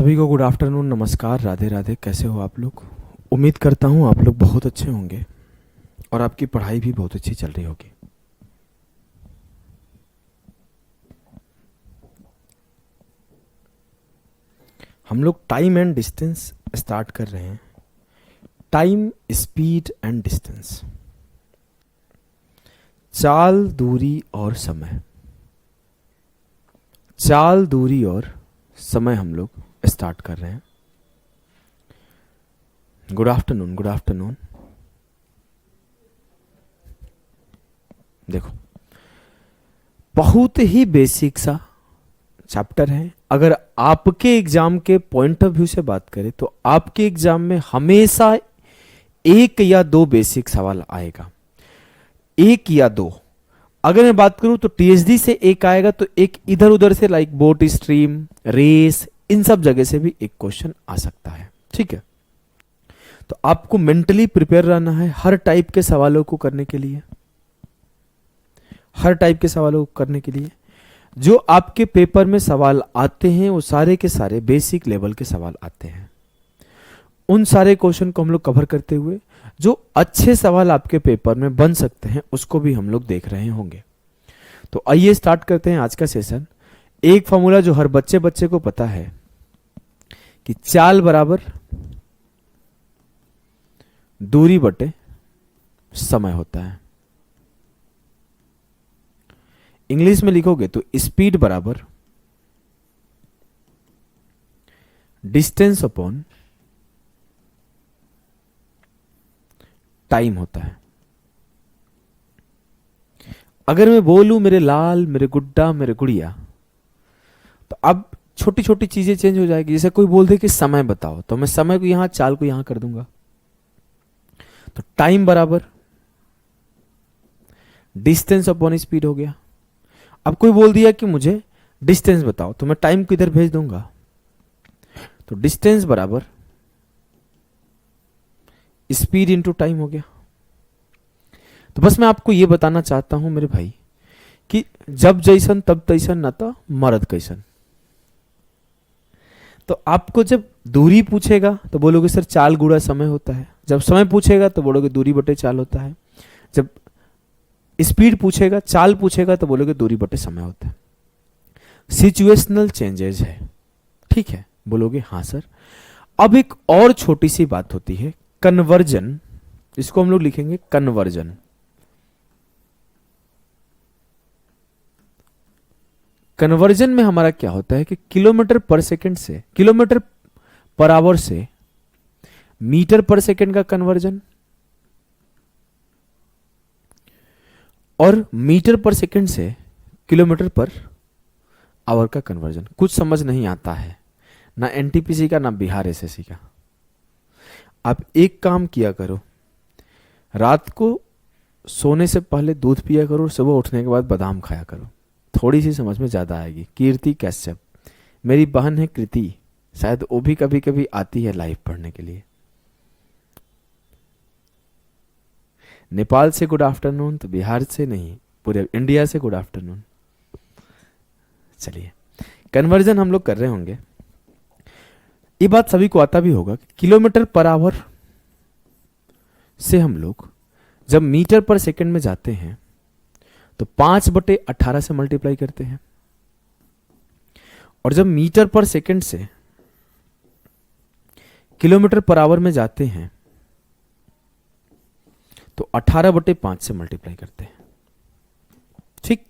सभी को good afternoon, नमस्कार, राधे राधे। कैसे हो आप लोग? उम्मीद करता हूँ आप लोग बहुत अच्छे होंगे और आपकी पढ़ाई भी बहुत अच्छी चल रही होगी। हम लोग टाइम एंड डिस्टेंस स्टार्ट कर रहे हैं। टाइम, स्पीड एंड डिस्टेंस, चाल, दूरी और समय। चाल, दूरी और समय हम लोग स्टार्ट कर रहे हैं। Good afternoon, good afternoon. देखो, बहुत ही बेसिक सा चैप्टर है। अगर आपके एग्जाम के पॉइंट ऑफ व्यू से बात करें तो आपके एग्जाम में हमेशा एक या दो बेसिक सवाल आएगा, एक या दो। अगर मैं बात करूं तो टीएचडी से एक आएगा, तो एक इधर उधर से लाइक बोट स्ट्रीम, रेस, इन सब जगह से भी एक क्वेश्चन आ सकता है। ठीक है, तो आपको मेंटली प्रिपेयर रहना है हर टाइप के सवालों को करने के लिए। हर टाइप के सवालों को करने के लिए जो आपके पेपर में सवाल आते हैं वो सारे के सारे बेसिक लेवल के सवाल आते हैं। उन सारे क्वेश्चन को हम लोग कवर करते हुए जो अच्छे सवाल आपके पेपर में बन सकते हैं उसको भी हम लोग देख रहे होंगे। तो आइए स्टार्ट करते हैं आज का सेशन। एक फॉर्मूला जो हर बच्चे को पता है कि चाल बराबर दूरी बटे समय होता है। इंग्लिश में लिखोगे तो स्पीड बराबर डिस्टेंस अपॉन टाइम होता है। अगर मैं बोलूं मेरे लाल, मेरे गुड्डा, मेरे गुड़िया, तो अब छोटी छोटी चीजें चेंज हो जाएगी। जैसे कोई बोल दे कि समय बताओ, तो मैं समय को यहां, चाल को यहां कर दूंगा। तो टाइम बराबर डिस्टेंस अपॉन स्पीड हो गया। अब कोई बोल दिया कि मुझे डिस्टेंस बताओ, तो मैं टाइम को इधर भेज दूंगा। तो डिस्टेंस बराबर स्पीड इंटू टाइम हो गया। तो बस मैं आपको यह बताना चाहता हूं मेरे भाई कि जब जैसन तब तैसन, ना तो मर्द कैसन। तो आपको जब दूरी पूछेगा तो बोलोगे सर चाल गुणा समय होता है। जब समय पूछेगा तो बोलोगे दूरी बटे चाल होता है। जब स्पीड पूछेगा, चाल पूछेगा, तो बोलोगे दूरी बटे समय होता है। सिचुएशनल चेंजेस है, ठीक है, बोलोगे हाँ सर। अब एक और छोटी सी बात होती है, कन्वर्जन। इसको हम लोग लिखेंगे कन्वर्जन। कन्वर्जन में हमारा क्या होता है कि किलोमीटर पर सेकंड से, किलोमीटर पर आवर से मीटर पर सेकंड का कन्वर्जन और मीटर पर सेकंड से किलोमीटर पर आवर का कन्वर्जन। कुछ समझ नहीं आता है, ना एनटीपीसी का ना बिहार एसएससी का। आप एक काम किया करो, रात को सोने से पहले दूध पिया करो, सुबह उठने के बाद बादाम खाया करो, थोड़ी सी समझ में ज्यादा आएगी। कीर्ति कश्यप, मेरी बहन है कृति, शायद वो भी कभी कभी आती है लाइव पढ़ने के लिए। नेपाल से गुड आफ्टरनून, तो बिहार से नहीं, पूरे इंडिया से गुड आफ्टरनून। चलिए, कन्वर्जन हम लोग कर रहे होंगे। ये बात सभी को आता भी होगा, किलोमीटर पर आवर से हम लोग जब मीटर पर सेकंड में जाते हैं तो 5/18 से मल्टीप्लाई करते हैं, और जब मीटर पर सेकंड से किलोमीटर पर आवर में जाते हैं तो 18/5 से मल्टीप्लाई करते हैं। ठीक,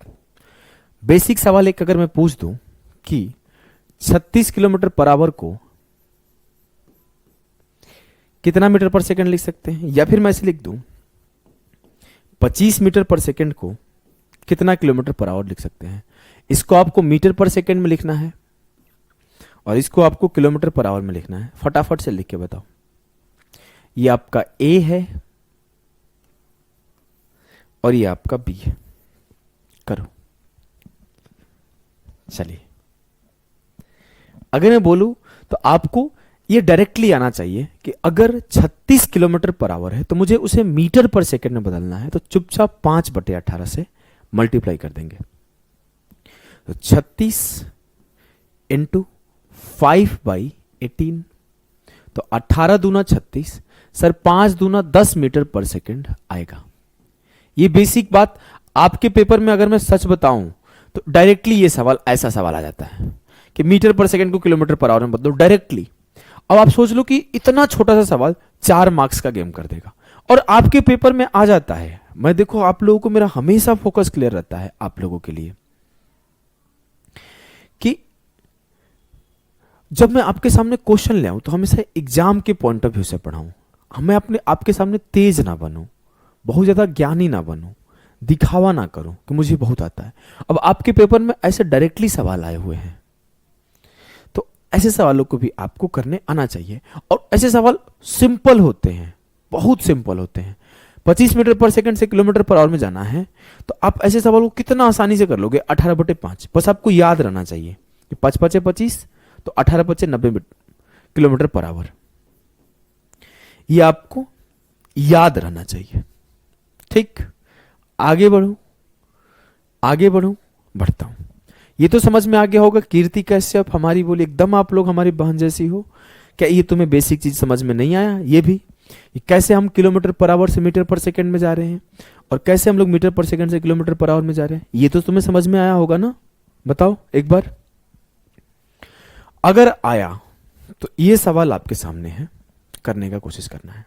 बेसिक सवाल एक अगर मैं पूछ दूं कि 36 किलोमीटर पर आवर को कितना मीटर पर सेकंड लिख सकते हैं, या फिर मैं ऐसे लिख दूं 25 मीटर पर सेकंड को कितना किलोमीटर पर आवर लिख सकते हैं। इसको आपको मीटर पर सेकंड में लिखना है और इसको आपको किलोमीटर पर आवर में लिखना है। फटाफट से लिख के बताओ। ये आपका ए है और ये आपका बी है, करो। चलिए, अगर मैं बोलूं तो आपको ये डायरेक्टली आना चाहिए कि अगर 36 किलोमीटर पर आवर है तो मुझे उसे मीटर पर सेकंड में बदलना है, तो चुपचाप 5/18 से मल्टीप्लाई कर देंगे। तो 36 इंटू 5/18 18, तो 18 दूना 36, सर 5 दूना 10 मीटर पर सेकंड आएगा। ये बेसिक बात आपके पेपर में अगर मैं सच बताऊं तो डायरेक्टली ये सवाल, ऐसा सवाल आ जाता है कि मीटर पर सेकंड को किलोमीटर पर आवर में बदलो डायरेक्टली। अब आप सोच लो कि इतना छोटा सा सवाल 4 मार्क्स का गेम कर देगा और आपके पेपर में आ जाता है। मैं देखो आप लोगों को मेरा हमेशा फोकस क्लियर रहता है आप लोगों के लिए कि जब मैं आपके सामने क्वेश्चन ले आऊं तो हमेशा एग्जाम के पॉइंट ऑफ व्यू से पढ़ाऊं। हमें अपने आपके सामने तेज ना बनूं, बहुत ज्यादा ज्ञानी ना बनूं, दिखावा ना करूं कि मुझे बहुत आता है। अब आपके पेपर में ऐसे डायरेक्टली सवाल आए हुए हैं तो ऐसे सवालों को भी आपको करने आना चाहिए। और ऐसे सवाल सिंपल होते हैं, बहुत सिंपल होते हैं। 25 मीटर पर सेकंड से किलोमीटर पर आवर में जाना है तो आप ऐसे सवाल को कितना आसानी से कर लोगे, 18/5। बस आपको याद रहना चाहिए कि 5 × 5 = 25, तो 18/5 = 90 किलोमीटर पर आवर। ये आपको याद रहना चाहिए। ठीक, आगे बढ़ू, आगे बढ़ू, बढ़ता हूं। ये तो समझ में आ गया होगा कीर्ति कश्यप हमारी बोली एकदम आप लोग हमारी बहन जैसी हो। क्या ये तुम्हें बेसिक चीज समझ में नहीं आया? ये भी कैसे हम किलोमीटर पर आवर से मीटर पर सेकंड में जा रहे हैं और कैसे हम लोग मीटर पर सेकंड से किलोमीटर पर आवर में जा रहे हैं, ये तो तुम्हें समझ में आया होगा ना? बताओ एक बार। अगर आया तो ये सवाल आपके सामने है, करने का कोशिश करना है।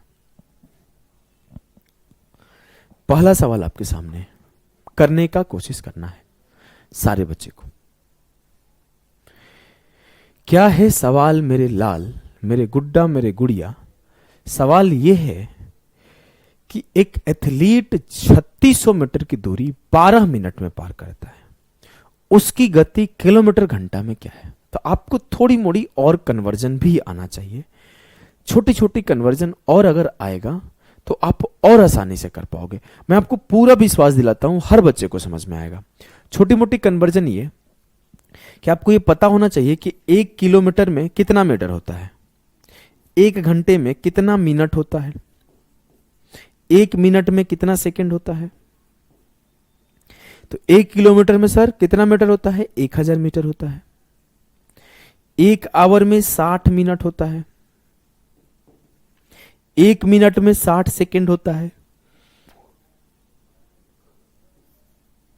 पहला सवाल आपके सामने है, करने का कोशिश करना है सारे बच्चे को। क्या है सवाल मेरे लाल, मेरे गुड्डा, मेरे गुड़िया? सवाल यह है कि एक एथलीट 3600 मीटर की दूरी 12 मिनट में पार करता है, उसकी गति किलोमीटर घंटा में क्या है? तो आपको थोड़ी मोड़ी और कन्वर्जन भी आना चाहिए, छोटी छोटी कन्वर्जन, और अगर आएगा तो आप और आसानी से कर पाओगे। मैं आपको पूरा विश्वास दिलाता हूं हर बच्चे को समझ में आएगा। छोटी मोटी कन्वर्जन ये कि आपको ये पता होना चाहिए कि 1 किलोमीटर में कितना मीटर होता है, 1 घंटे में कितना मिनट होता है, 1 मिनट में कितना सेकंड होता है। तो 1 किलोमीटर में सर कितना मीटर होता है? 1000 मीटर होता है। 1 आवर में 60 मिनट होता है। 1 मिनट में 60 सेकंड होता है।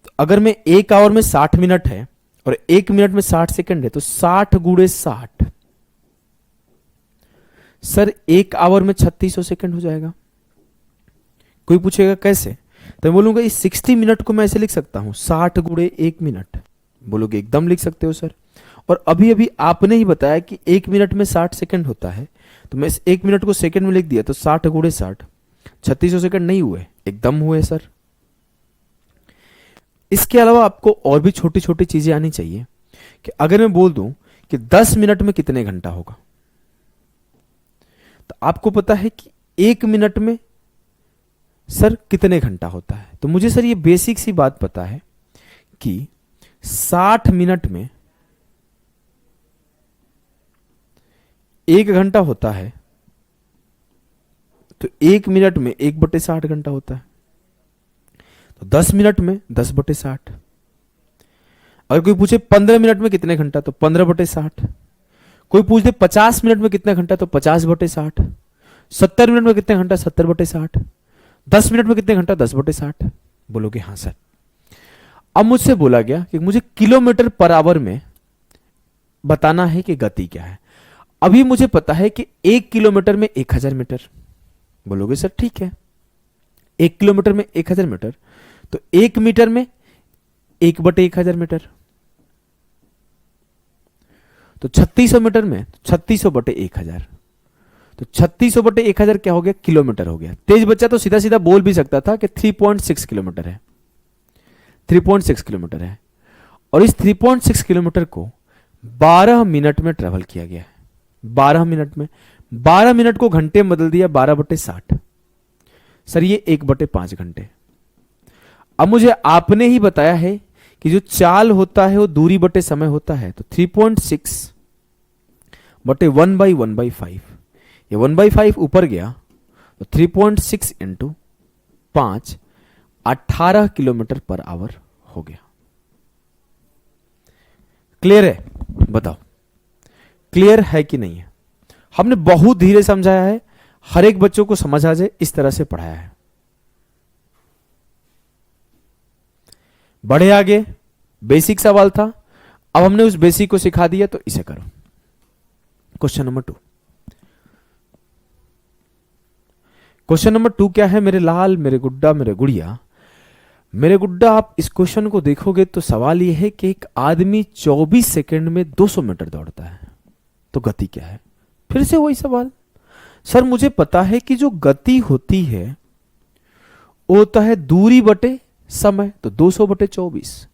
तो अगर मैं 1 आवर में 60 मिनट है और 1 मिनट में 60 सेकंड है तो 60 × 60, सर 1 आवर में 3600 सेकंड हो जाएगा। कोई पूछेगा कैसे, तो मैं बोलूंगा इस 60 मिनट को मैं ऐसे लिख सकता हूं 60 × 1 मिनट। बोलोगे एकदम लिख सकते हो सर। और अभी अभी आपने ही बताया कि 1 मिनट में 60 सेकंड होता है, तो मैं इस 1 मिनट को सेकंड में लिख दिया, तो 60 × 60 3600 सेकंड नहीं हुए, एकदम हुए सर। इसके अलावा आपको और भी छोटी छोटी चीजें आनी चाहिए कि अगर मैं बोल दूं कि 10 मिनट में कितने घंटा होगा, तो आपको पता है कि 1 मिनट में सर कितने घंटा होता है। तो मुझे सर ये बेसिक सी बात पता है कि 60 मिनट में 1 घंटा होता है, तो 1 मिनट में 1/60 घंटा होता है। तो 10 मिनट में 10/60। अगर कोई पूछे 15 मिनट में कितने घंटा, तो 15/60। कोई पूछ दे 50 मिनट में कितने घंटा, तो 50/60। 70 मिनट में कितने घंटा, 70/60। 10 मिनट में कितने घंटा, 10/60। बोलोगे हाँ सर। अब मुझसे बोला गया कि मुझे किलोमीटर पर आवर में बताना है कि गति क्या है। अभी मुझे पता है कि 1 किलोमीटर में 1000 मीटर। बोलोगे सर ठीक है, 1 किलोमीटर में 1000 मीटर, तो 1 मीटर में 1/1000 मीटर। तो 3600 मीटर में 3600/1000, तो 3600/1000 क्या हो गया, किलोमीटर हो गया। तेज बच्चा तो सीधा सीधा बोल भी सकता था कि 3.6 किलोमीटर है, 3.6 किलोमीटर है। और इस 3.6 किलोमीटर को 12 मिनट में ट्रेवल किया गया है। 12 मिनट में, 12 मिनट को घंटे में बदल दिया 12/60। सर ये 1/5 घंटे। अब मुझे आपने ही बताया है कि जो चाल होता है वो दूरी बटे समय होता है, तो 3.6 बटे 1/1/5, ये 1/5 ऊपर गया, तो 3.6 × 5 18 किलोमीटर पर आवर हो गया। क्लियर है? बताओ क्लियर है कि नहीं है? हमने बहुत धीरे समझाया है, हर एक बच्चों को समझ आ जाए इस तरह से पढ़ाया है। बढ़े आगे, बेसिक सवाल था, अब हमने उस बेसिक को सिखा दिया, तो इसे करो। Question number 2। क्वेश्चन नंबर 2 क्या है मेरे लाल, मेरे गुड्डा, मेरे गुड़िया, मेरे गुड्डा, आप इस क्वेश्चन को देखोगे तो सवाल यह है कि एक आदमी 24 सेकंड में 200 मीटर दौड़ता है, तो गति क्या है? फिर से वही सवाल, सर मुझे पता है कि जो गति होती है वो होता है दूरी बटे समय, तो 200 बटे 24।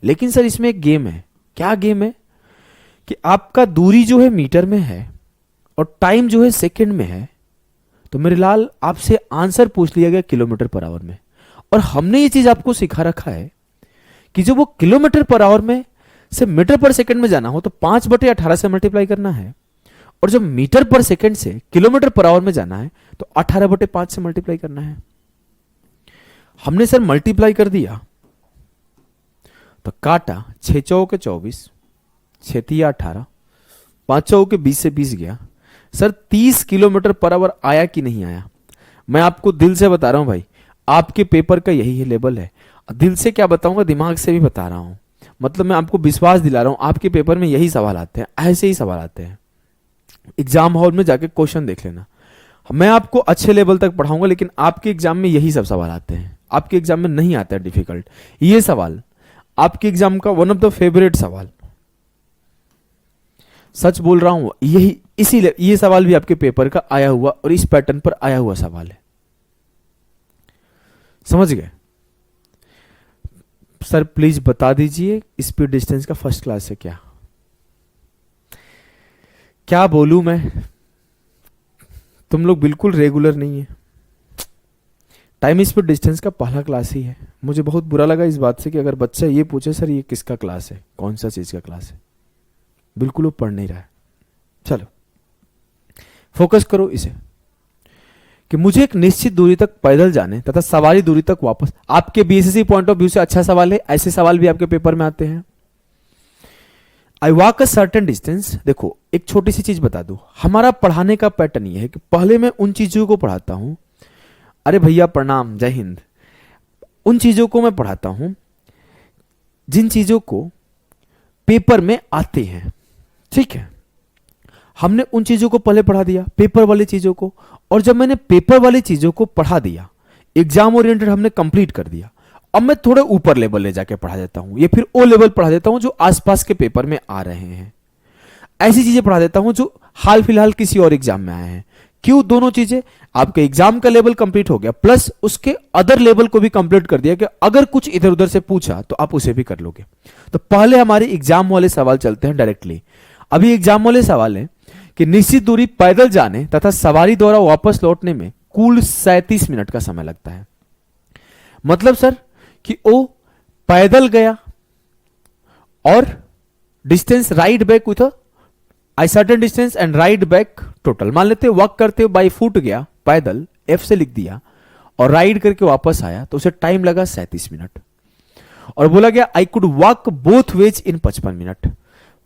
लेकिन सर इसमें एक गेम है। क्या गेम है? कि आपका दूरी जो है मीटर में है और टाइम जो है सेकंड में है, तो मेरे लाल आपसे आंसर पूछ लिया गया किलोमीटर पर आवर में, और हमने ये चीज आपको सिखा रखा है कि जब वो किलोमीटर पर आवर में से मीटर पर सेकंड में जाना हो तो 5/18 से मल्टीप्लाई करना है, और जब मीटर पर सेकंड से किलोमीटर पर आवर में जाना है तो 18/5 से मल्टीप्लाई करना है। हमने सर मल्टीप्लाई कर दिया तो काटा, 6 चौके 24, 6 तिया 18, 5 चौके 20 से 20 गया। सर 30 किलोमीटर पर आवर आया कि नहीं आया? मैं आपको दिल से बता रहा हूं भाई, आपके पेपर का यही लेवल है। दिल से क्या बताऊंगा, दिमाग से भी बता रहा हूं, मतलब मैं आपको विश्वास दिला रहा हूं, आपके पेपर में यही सवाल आते हैं, ऐसे ही सवाल आते हैं। एग्जाम हॉल में जाके क्वेश्चन देख लेना, मैं आपको अच्छे लेवल तक पढ़ाऊंगा, लेकिन आपके एग्जाम में यही सब सवाल आते हैं। आपके एग्जाम में नहीं आता है डिफिकल्ट ये सवाल, आपके एग्जाम का वन ऑफ द फेवरेट सवाल, सच बोल रहा हूं, यही इसीलिए ये सवाल भी आपके पेपर का आया हुआ और इस पैटर्न पर आया हुआ सवाल है। समझ गए? सर प्लीज बता दीजिए स्पीड डिस्टेंस का फर्स्ट क्लास है क्या? क्या बोलूं मैं, तुम लोग बिल्कुल रेगुलर नहीं है। टाइम स्पीड डिस्टेंस का पहला क्लास ही है। मुझे बहुत बुरा लगा इस बात से कि अगर बच्चा ये पूछे सर ये किसका क्लास है, कौन सा चीज का क्लास है, बिल्कुल वो पढ़ नहीं रहा है। चलो फोकस करो इसे, कि मुझे एक निश्चित दूरी तक पैदल जाने तथा सवारी दूरी तक वापस। आपके बीएसएससी पॉइंट ऑफ व्यू से अच्छा सवाल है, ऐसे सवाल भी आपके पेपर में आते हैं। I walk a certain distance. देखो एक छोटी सी चीज बता दूं, हमारा पढ़ाने का पैटर्न ये है कि पहले मैं उन चीजों को पढ़ाता हूं, अरे भैया प्रणाम, जय हिंद, उन चीजों को मैं पढ़ाता हूं जिन चीजों को पेपर में आते हैं। ठीक है, हमने उन चीजों को पहले पढ़ा दिया, पेपर वाली चीजों को, और जब मैंने पेपर वाली चीजों को पढ़ा दिया, एग्जाम ओरिएंटेड हमने कंप्लीट कर दिया, अब मैं थोड़े ऊपर लेवल ले जाके पढ़ा देता हूं, या फिर ओ लेवल पढ़ा देता हूं जो आसपास के पेपर में आ रहे हैं। ऐसी चीजें पढ़ा देता हूं जो हाल फिलहाल किसी और एग्जाम में आए हैं। क्यों? दोनों चीजें, आपके एग्जाम का लेवल कंप्लीट हो गया, प्लस उसके अदर लेवल को भी कंप्लीट कर दिया कि अगर कुछ इधर उधर से पूछा तो आप उसे भी कर लोगे। तो पहले हमारे एग्जाम वाले सवाल चलते हैं डायरेक्टली। अभी एग्जाम वाले सवाल है कि निश्चित दूरी पैदल जाने तथा सवारी द्वारा वापस लौटने में कुल 37 मिनट का समय लगता है। मतलब सर कि वो पैदल गया और distance ride back with I certain distance and ride back total, मान लेते वॉक करते बाई फुट गया पैदल, एफ से लिख दिया, और राइड करके वापस आया तो उसे टाइम लगा 37 मिनट। और बोला गया I could walk both ways in 55 minute,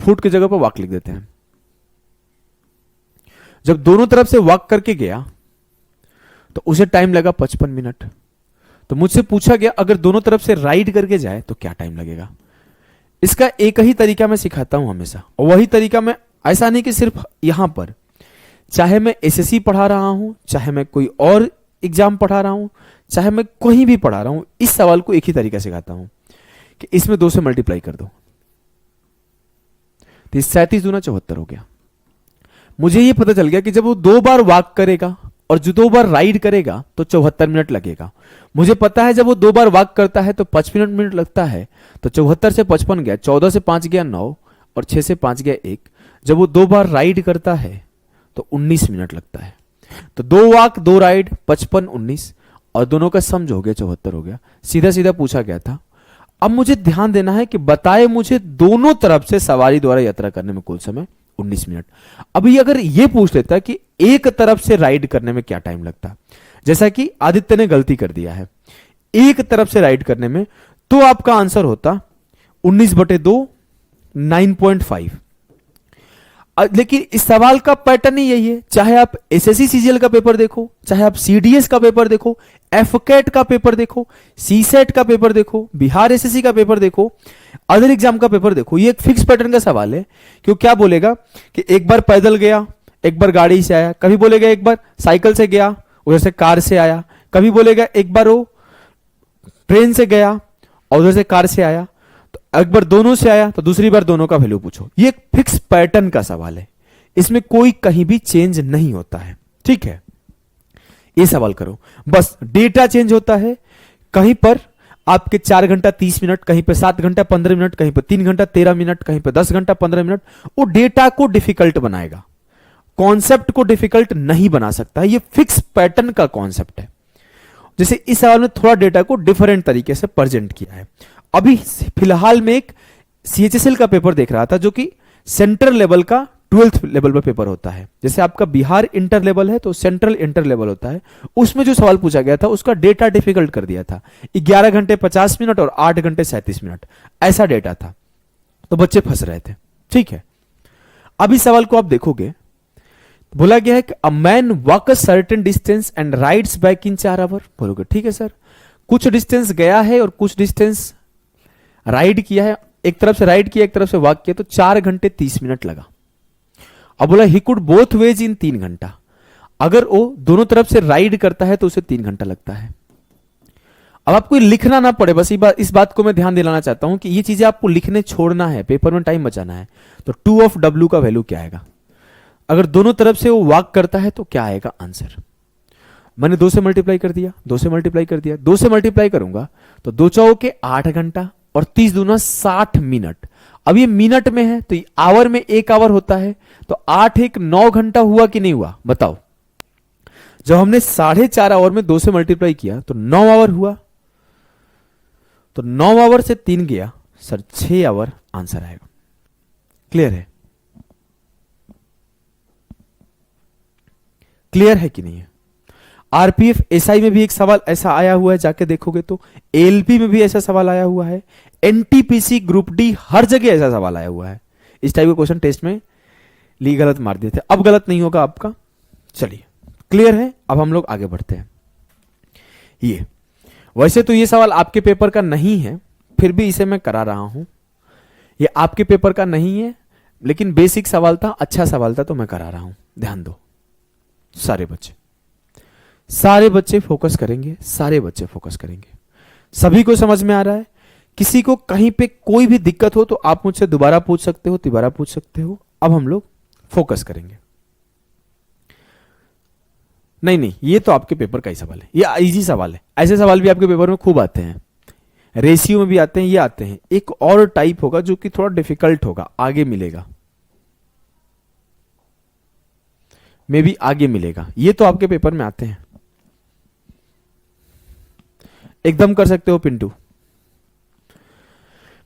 foot की जगह पर वॉक लिख देते हैं। जब दोनों तरफ से वॉक करके गया तो उसे टाइम लगा 55 मिनट। तो मुझसे पूछा गया अगर दोनों तरफ से राइड करके जाए तो क्या टाइम लगेगा। इसका एक ही तरीका मैं सिखाता हूं हमेशा, और वही तरीका मैं, ऐसा नहीं कि सिर्फ यहां पर, चाहे मैं एसएससी पढ़ा रहा हूं, चाहे मैं कोई और एग्जाम पढ़ा रहा हूं, चाहे मैं कहीं भी पढ़ा रहा हूं, इस सवाल को एक ही तरीका सिखाता हूं कि इसमें 2 से मल्टीप्लाई कर दो, तो 37 दूना 74 हो गया। मुझे यह पता चल गया कि जब वो 2 बार वॉक करेगा और जो 2 बार राइड करेगा तो 74 मिनट लगेगा। मुझे पता है जब वो 2 बार वॉक करता है तो 55 मिनट लगता है, तो 74 से 55 गया, 14 से 5 गया 9, और 6 से 5 गया 1। जब वो 2 बार राइड करता है तो 19 मिनट लगता है। तो 2 वॉक 2 राइड 55 19, और दोनों का सम जो हो गया 74 हो गया। सीधा सीधा पूछा गया था। अब मुझे ध्यान देना है कि बताए मुझे दोनों तरफ से सवारी द्वारा यात्रा करने में कुल समय 19 मिनट। अभी अगर यह पूछ लेता कि एक तरफ से राइड करने में क्या टाइम लगता, जैसा कि आदित्य ने गलती कर दिया है, एक तरफ से राइड करने में, तो आपका आंसर होता 19/2 9.5। लेकिन इस सवाल का पैटर्न ही यही है, चाहे आप एसएससी सीजीएल का पेपर देखो, चाहे आप सीडीएस का पेपर देखो, एफकेट का पेपर देखो, सीसेट का पेपर देखो, बिहार एसएससी का पेपर देखो, अदर एग्जाम का पेपर देखो, ये एक फिक्स पैटर्न का सवाल है। क्यों, क्या बोलेगा कि एक बार पैदल गया, एक बार गाड़ी से आया, कभी बोलेगा एक बार साइकिल से गया, उधर से कार से आया, कभी बोलेगा एक बार वो ट्रेन से गया और उधर से कार से आया, तो एक बार दोनों से आया तो दूसरी बार दोनों का वैल्यू पूछो। ये एक फिक्स पैटर्न का सवाल है, इसमें कोई कहीं भी चेंज नहीं होता है, ठीक है। ये सवाल करो, बस डेटा चेंज होता है, कहीं पर आपके 4 घंटा 30 मिनट, कहीं पे 7 घंटा 15 मिनट, कहीं पे 3 घंटा 13 मिनट, कहीं पे 10 घंटा 15 मिनट। वो डेटा को डिफिकल्ट बनाएगा, कॉन्सेप्ट को डिफिकल्ट नहीं बना सकता है। ये फिक्स पैटर्न का कॉन्सेप्ट है। जैसे इस सवाल में थोड़ा डेटा को डिफरेंट तरीके से प्रेजेंट किया है। अभी फिलहाल में एक सीएचएसएल का पेपर देख रहा था, जो कि सेंट्रल लेवल का 12th लेवल पर पेपर होता है। जैसे आपका बिहार इंटर लेवल है तो सेंट्रल इंटर लेवल होता है। उसमें जो सवाल पूछा गया था उसका डेटा डिफिकल्ट कर दिया था। 11 घंटे 50 मिनट और 8 घंटे 37 मिनट ऐसा डेटा था, तो बच्चे फंस रहे थे, ठीक है। अभी सवाल को आप देखोगे, बोला गया है कि a man walk a certain distance and rides back in 4 hour. बोलोगे ठीक है सर, कुछ डिस्टेंस गया है और कुछ डिस्टेंस राइड किया है, एक तरफ से राइड किया एक तरफ से वॉक किया, तो 4 घंटे 30 मिनट लगा। अब बोला he could both ways in 3 घंटा। अगर वो दोनों तरफ से राइड करता है तो उसे 3 घंटा लगता है। अब आपको लिखना ना पड़े, बस इस बात को मैं ध्यान दिलाना चाहता हूं कि ये चीजें आपको लिखने छोड़ना है, पेपर में टाइम बचाना है। तो 2 ऑफ W का वैल्यू क्या आएगा? अगर दोनों तरफ से वो वॉक करता है तो क्या आएगा आंसर? मैंने 2 से मल्टीप्लाई कर दिया, 2 से मल्टीप्लाई कर दिया, 2 से मल्टीप्लाई करूंगा तो 2 चौके 8 घंटा और 30 दूना 60 मिनट। अब ये मिनट में है तो आवर में 1 आवर होता है, तो 8 1 9 घंटा हुआ कि नहीं हुआ बताओ? जब हमने 4.5 आवर में 2 से मल्टीप्लाई किया तो 9 आवर हुआ, तो 9 आवर से 3 गया सर 6 आवर आंसर आएगा। क्लियर है? क्लियर है कि नहीं है? आरपीएफ एसआई में भी एक सवाल ऐसा आया हुआ है, जाके देखोगे तो एलपी में भी ऐसा सवाल आया हुआ है, एनटीपीसी ग्रुप डी हर जगह ऐसा सवाल आया हुआ है। इस टाइप के क्वेश्चन टेस्ट में ली गलत मार दिए थे, अब गलत नहीं होगा आपका। चलिए क्लियर है, अब हम लोग आगे बढ़ते हैं। ये वैसे तो ये सवाल आपके पेपर का नहीं है, फिर भी इसे मैं करा रहा हूं। ये आपके पेपर का नहीं है लेकिन बेसिक सवाल था, अच्छा सवाल था, तो मैं करा रहा हूं। ध्यान दो सारे बच्चे फोकस करेंगे, सारे बच्चे फोकस करेंगे। सभी को समझ में आ रहा है? किसी को कहीं पे कोई भी दिक्कत हो तो आप मुझसे दोबारा पूछ सकते हो, तिबारा पूछ सकते हो। अब हम लोग फोकस करेंगे। नहीं, ये तो आपके पेपर का ही सवाल है, ये इजी सवाल है। ऐसे सवाल भी आपके पेपर में खूब आते हैं, रेशियो में भी आते हैं, ये आते हैं। एक और टाइप होगा जो कि थोड़ा डिफिकल्ट होगा, आगे मिलेगा, मे भी आगे मिलेगा। ये तो आपके पेपर में आते हैं, एकदम कर सकते हो पिंटू।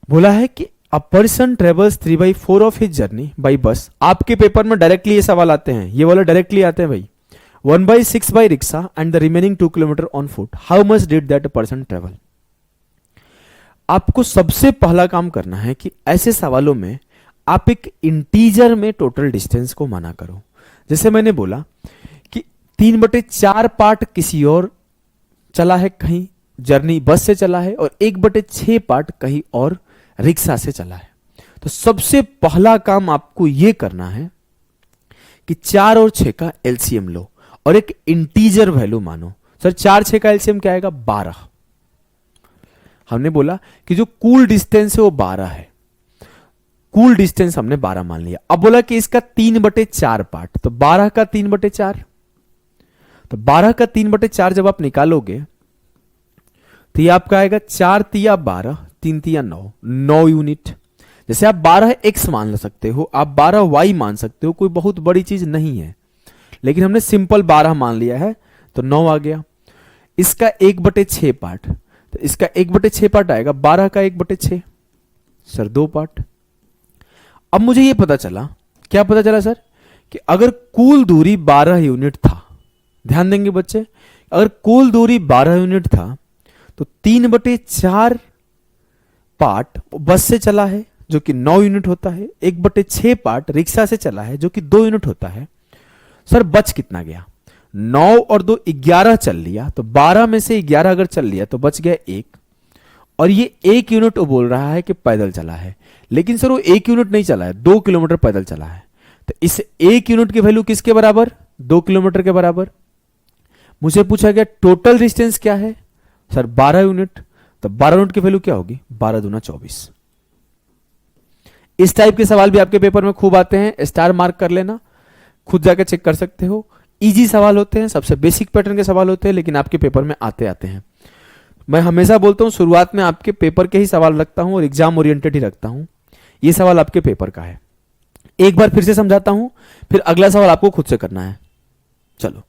बोला है कि a person travels 3/4 of his journey by bus. आपके पेपर में डायरेक्टली ये सवाल आते हैं, ये वाला डायरेक्टली आते हैं भाई। 1/6 by rickshaw and the remaining 2 kilometre on foot, how much did that person travel. आपको सबसे पहला काम करना है कि ऐसे सवालों में आप एक इंटीजर में टोटल डिस्टेंस को माना करो। जैसे मैंने बोला कि 3/4 पार्ट किसी और चला है, कहीं जर्नी बस से चला है, और 1/6 पार्ट कहीं और रिक्शा से चला है। तो सबसे पहला काम आपको यह करना है कि 4 और 6 का एलसीएम लो और एक इंटीजर वैल्यू मानो। सर 4 6 का एलसीएम क्या आएगा? 12। हमने बोला कि जो कूल डिस्टेंस है वो 12 है, कूल डिस्टेंस हमने 12 मान लिया। अब बोला कि इसका 3/4 पार्ट, तो 12 का 3/4, तो 12 का 3/4 जब आप निकालोगे तो ये आपका आएगा 4 तिया 12, 3 तिया 9, 9 यूनिट। जैसे आप 12 x मान सकते हो, आप 12 y मान सकते हो, कोई बहुत बड़ी चीज नहीं है, लेकिन हमने सिंपल 12 मान लिया है तो 9 आ गया। इसका 1/6 पार्ट, तो इसका 1/6 पार्ट आएगा, 12 का 1/6 सर 2 पार्ट। अब मुझे ये पता चला, क्या पता चला सर? कि अगर कुल दूरी 12 यूनिट था, ध्यान देंगे बच्चे, अगर कुल दूरी 12 यूनिट था तो 3/4 पार्ट बस से चला है, जो कि 9 यूनिट होता है, 1/6 पार्ट रिक्शा से चला है जो कि 2 यूनिट होता है। सर बच कितना गया? 9 और 2 11 चल लिया, तो 12 में से 11 अगर चल लिया तो बच गया 1। और ये 1 यूनिट वो बोल रहा है कि पैदल चला है, लेकिन सर वो 1 यूनिट नहीं चला है, 2 किलोमीटर पैदल चला है। तो इस 1 यूनिट की वैल्यू किसके बराबर? 2 किलोमीटर के बराबर। मुझे पूछा गया टोटल डिस्टेंस क्या है? Sir 12 unit. तो 12 यूनिट की वैल्यू क्या होगी? 12 दूना 24। इस टाइप के सवाल भी आपके पेपर में खूब आते हैं, स्टार मार्क कर लेना, खुद जाकर चेक कर सकते हो। इजी सवाल होते हैं, सबसे बेसिक पैटर्न के सवाल होते हैं, लेकिन आपके पेपर में आते आते हैं। मैं हमेशा बोलता हूं शुरुआत में आपके पेपर के ही सवाल रखता हूं और एग्जाम ओरिएंटेड ही रखता हूं। ये सवाल आपके पेपर का है। एक बार फिर से समझाता हूं, फिर अगला सवाल आपको खुद से करना है। चलो,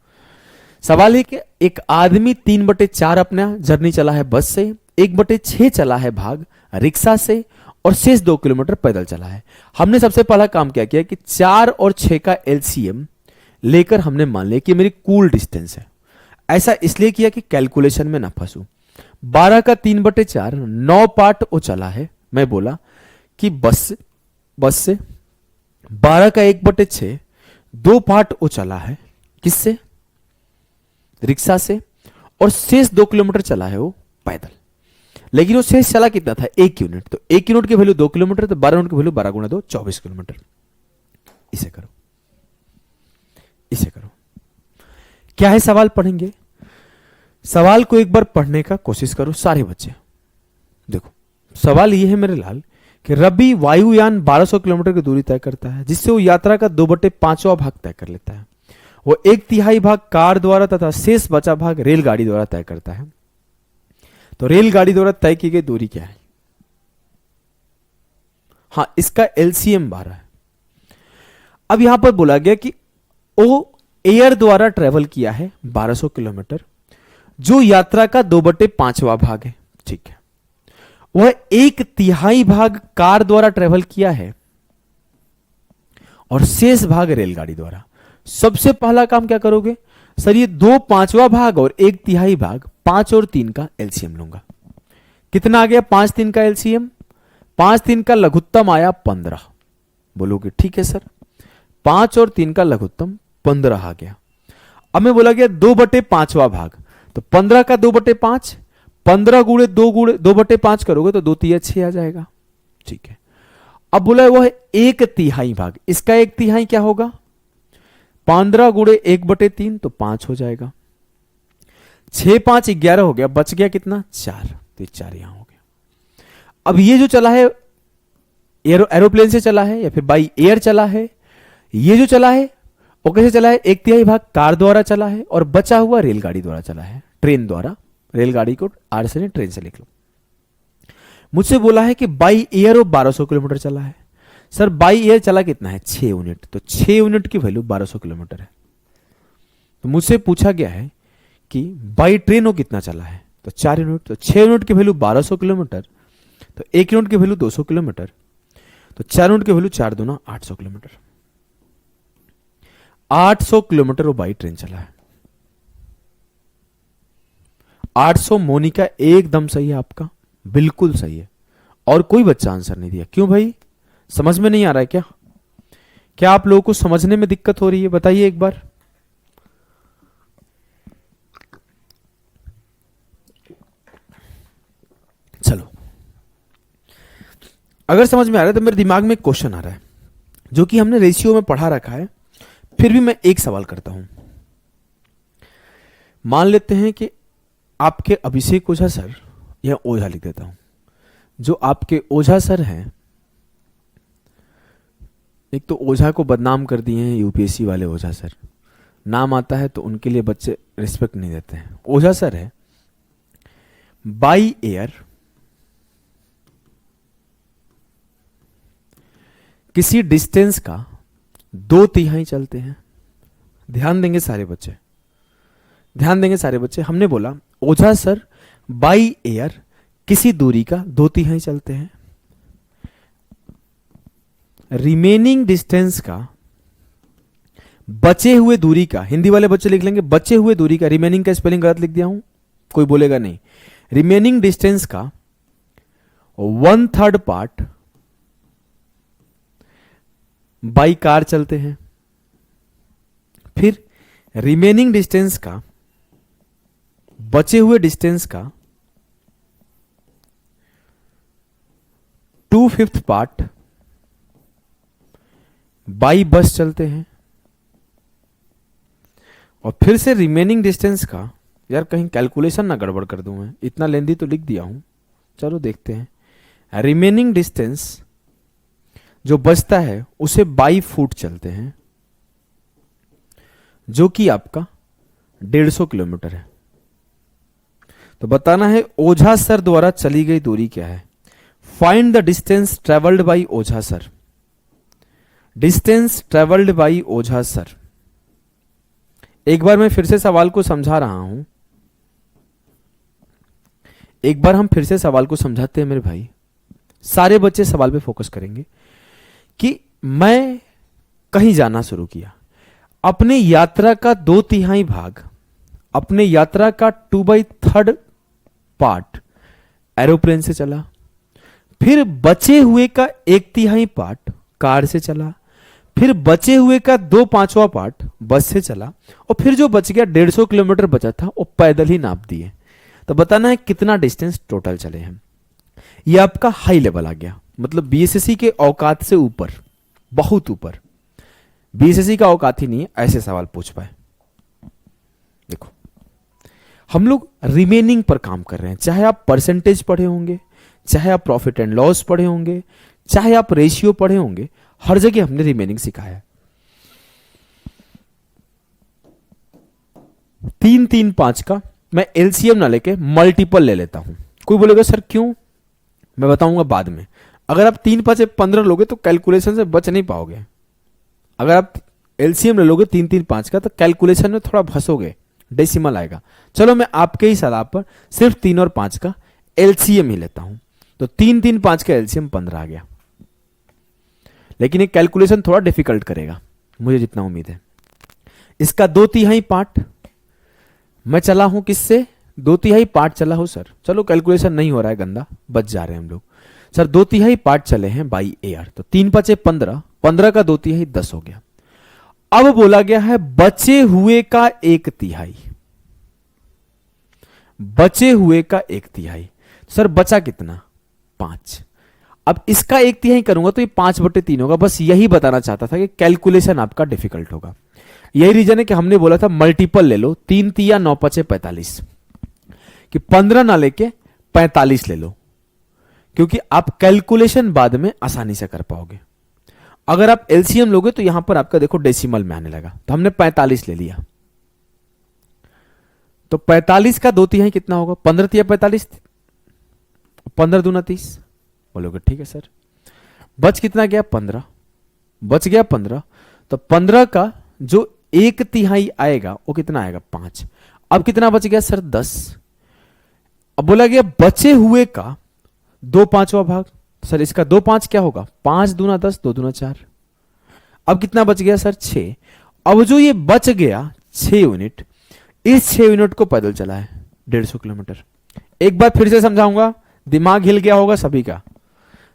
सवाल है कि एक आदमी 3/4 अपना जर्नी चला है बस से, 1/6 चला है भाग रिक्शा से, और शेष 2 किलोमीटर पैदल चला है। हमने सबसे पहला काम क्या किया कि 4 और 6 का एलसीएम लेकर हमने मान लिया कि मेरी कुल डिस्टेंस है। ऐसा इसलिए किया कि कैलकुलेशन में ना फंसू। 12 का 3/4 9 पार्ट वो चला है। मैं बोला कि बस से 12 का 1/6 2 पार्ट वो चला है, किससे? रिक्शा से, और शेष 2 किलोमीटर चला है वो पैदल। लेकिन वो शेष चला कितना था? 1 यूनिट। तो 1 यूनिट की वैल्यू 2 किलोमीटर, तो 12 यूनिट की वैल्यू 12 गुणा 2 24 किलोमीटर। इसे करो, इसे करो। क्या है सवाल? पढ़ेंगे सवाल को एक बार पढ़ने का कोशिश करो सारे बच्चे। देखो सवाल ये है मेरे लाल कि रवि वायुयान 1200 किलोमीटर की दूरी तय करता है, जिससे वो यात्रा का 2/5वां भाग तय कर लेता है। वो 1/3 भाग कार द्वारा तथा शेष बचा भाग रेलगाड़ी द्वारा तय करता है। तो रेलगाड़ी द्वारा तय की गई दूरी क्या है? हां, इसका एलसीएम 12 है। अब यहां पर बोला गया कि वो एयर द्वारा ट्रेवल किया है 1200 किलोमीटर, जो यात्रा का 2/5वां भाग है। ठीक है, वह 1/3 भाग कार द्वारा ट्रेवल किया है और शेष भाग रेलगाड़ी द्वारा। सबसे पहला काम क्या करोगे? सर ये 2/5वां भाग और 1/3 भाग, 5 और 3 का एलसीएम लूंगा। कितना आ गया? 5 3 का एलसीएम, 5 3 का लघुत्तम आया 15। बोलोगे ठीक है सर, 5 और 3 का लघुत्तम 15 आ गया। अब मैं बोला गया 2/5वां भाग, तो 15 का 2/5, 15 गुणे 2/5 करोगे तो 2 3 6 आ जाएगा। ठीक है, अब बोला है वह 1/3 भाग, इसका 1/3 क्या होगा? 15 गुणे 1/3 तो 5 हो जाएगा। 6 5 11 हो गया, बच गया कितना? 4। तो 4 यहां हो गया। अब ये जो चला है एरोप्लेन से चला है या फिर बाई एयर चला है, ये जो चला है वो कैसे चला है? 1/3 भाग कार द्वारा चला है और बचा हुआ रेलगाड़ी द्वारा चला है, ट्रेन द्वारा। रेलगाड़ी को आर से नहीं, ट्रेन से लिख लो। मुझसे बोला है कि बाई एयर वो 1200 किलोमीटर चला है। सर बाई एयर चला कितना है? 6 यूनिट। तो 6 यूनिट की वैल्यू 1200 किलोमीटर है। तो मुझसे पूछा गया है कि बाई ट्रेन वो कितना चला है? तो 4 यूनिट। तो 6 यूनिट की वैल्यू 1200 किलोमीटर, तो 1 यूनिट की वैल्यू 200 किलोमीटर, तो 4 यूनिट की वैल्यू 4 दूना 800 किलोमीटर। 800 किलोमीटर वो बाई ट्रेन चला है। 800 मोनिका एकदम सही है, आपका बिल्कुल सही है। और कोई बच्चा आंसर नहीं दिया। क्यों भाई? समझ में नहीं आ रहा है क्या? क्या आप लोगों को समझने में दिक्कत हो रही है? बताइए एक बार। चलो, अगर समझ में आ रहा है तो मेरे दिमाग में एक क्वेश्चन आ रहा है जो कि हमने रेशियो में पढ़ा रखा है, फिर भी मैं एक सवाल करता हूं। मान लेते हैं कि आपके अभिषेक ओझा सर, या ओझा लिख देता हूं, जो आपके ओझा सर हैं, एक तो ओझा को बदनाम कर दिए हैं यूपीएससी वाले ओझा सर। नाम आता है तो उनके लिए बच्चे रिस्पेक्ट नहीं देते हैं। ओझा सर है, बाई एयर किसी डिस्टेंस का 2/3 चलते हैं। ध्यान देंगे सारे बच्चे, ध्यान देंगे सारे बच्चे। हमने बोला ओझा सर बाई एयर किसी दूरी का 2/3 चलते हैं। रिमेनिंग डिस्टेंस का, बचे हुए दूरी का, हिंदी वाले बच्चे लिख लेंगे बचे हुए दूरी का। रिमेनिंग का स्पेलिंग गलत लिख दिया हूं, कोई बोलेगा नहीं। रिमेनिंग डिस्टेंस का 1/3 पार्ट बाई कार चलते हैं, फिर रिमेनिंग डिस्टेंस का, बचे हुए डिस्टेंस का 2/5 पार्ट बाई बस चलते हैं, और फिर से रिमेनिंग डिस्टेंस का, यार कहीं कैलकुलेशन ना गड़बड़ कर दूं मैं, इतना लेंदी तो लिख दिया हूं, चलो देखते हैं। रिमेनिंग डिस्टेंस जो बचता है उसे बाई फुट चलते हैं, जो कि आपका 150 किलोमीटर है। तो बताना है ओझा सर द्वारा चली गई दूरी क्या है। Find the distance travelled by Ojha sir. Distance travelled by Ojha sir. एक बार मैं फिर से सवाल को समझा रहा हूं, एक बार हम फिर से सवाल को समझाते हैं मेरे भाई। सारे बच्चे सवाल पे फोकस करेंगे कि मैं कहीं जाना शुरू किया, अपने यात्रा का 2/3 भाग, अपने यात्रा का 2/3 पार्ट एरोप्लेन से चला, फिर बचे हुए का 1/3 पार्ट कार से चला, फिर बचे हुए का 2/5 पार्ट बस से चला, और फिर जो बच गया 150 किलोमीटर बचा था वो पैदल ही नाप दिए। तो बताना है कितना डिस्टेंस टोटल चले हैं। ये आपका हाई लेवल आ गया, मतलब बीएसएससी के औकात से ऊपर, बहुत ऊपर। बीएसएससी का औकात ही नहीं है ऐसे सवाल पूछ पाए। देखो हम लोग रिमेनिंग पर काम कर रहे हैं, चाहे आप परसेंटेज पढ़े होंगे, चाहे आप प्रॉफिट एंड लॉस पढ़े होंगे, चाहे आप रेशियो पढ़े होंगे, हर जगह हमने रिमेनिंग सिखाया है। 3-3-5 का मैं एलसीएम ना लेके मल्टीपल ले लेता हूं। कोई बोलेगा सर क्यों, मैं बताऊंगा बाद में। अगर आप 3-5-15 लोगे तो कैलकुलेशन से बच नहीं पाओगे। अगर आप एलसीएम ले लोगे 3-3-5 का तो कैलकुलेशन में थोड़ा फंसोगे, डेसिमल आएगा। चलो मैं आपके ही सलाह पर सिर्फ 3 और 5 का एलसीएम ही लेता हूं, तो 3-3-5 का एलसीएम 15 आ गया। लेकिन ये कैलकुलेशन थोड़ा डिफिकल्ट करेगा, मुझे जितना उम्मीद है। इसका 2/3 पार्ट मैं चला हूं, किससे 2/3 पार्ट चला हूं सर। चलो कैलकुलेशन नहीं हो रहा है, गंदा बच जा रहे हैं हम लोग। सर 2/3 पार्ट चले हैं बाई एयर, तो 3-5-15, 15 का 2/3 10 हो गया। अब बोला गया है बचे हुए का 1/3, बचे हुए का 1/3। सर बचा कितना 5। अब इसका 1/3 करूंगा तो ये 5/3 होगा। बस यही बताना चाहता था कि कैलकुलेशन आपका डिफिकल्ट होगा। यही रीजन है कि हमने बोला था मल्टीपल ले लो, 3-3-9-5-45, कि 15 ना लेके 45 ले लो, क्योंकि आप कैलकुलेशन बाद में आसानी से कर पाओगे। अगर आप एलसीएम लोगे तो यहां पर आपका देखो डेसिमल में आने लगा, तो हमने 45 ले लिया। तो 45 का 2/3 कितना होगा, 15-45, 15-2 30। बोलोगे ठीक है सर। बच कितना गया 15, बच गया 15। तो 15 का जो 1/3 आएगा वो कितना आएगा 5। अब कितना बच गया सर 10। अब बोला गया बचे हुए का 2/5 भाग, सर इसका 2/5 क्या होगा, 5-2 10, 2-2 4। अब कितना बच गया सर 6। अब जो ये बच गया 6 यूनिट, इस 6 यूनिट को पैदल चला है 150 किलोमीटर। एक बार फिर से समझाऊंगा, दिमाग हिल गया होगा सभी का,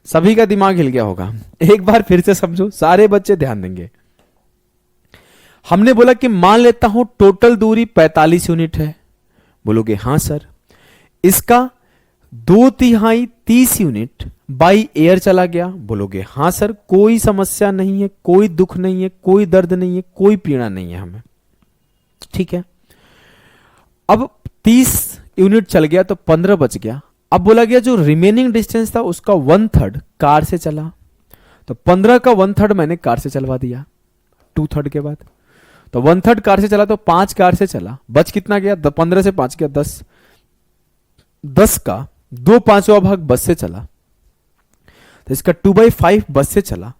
सभी का दिमाग हिल गया होगा। एक बार फिर से समझो, सारे बच्चे ध्यान देंगे। हमने बोला कि मान लेता हूं टोटल दूरी 45 यूनिट है। बोलोगे हां सर। इसका 2/3 30 यूनिट बाई एयर चला गया। बोलोगे हां सर, कोई समस्या नहीं है, कोई दुख नहीं है, कोई दर्द नहीं है, कोई पीड़ा नहीं है हमें, ठीक है। अब 30 यूनिट चल गया तो 15 बच गया। अब बोला गया जो रिमेनिंग डिस्टेंस था उसका 1/3 कार से चला, तो 15 का 1/3 मैंने कार से चलवा दिया 2/3 के बाद। तो 1/3 कार से चला तो 5 कार से चला, बच कितना गया 15 से 5 गया 10। 10 का 2/5 भाग बस से चला, तो इसका 2/5 बस से चला,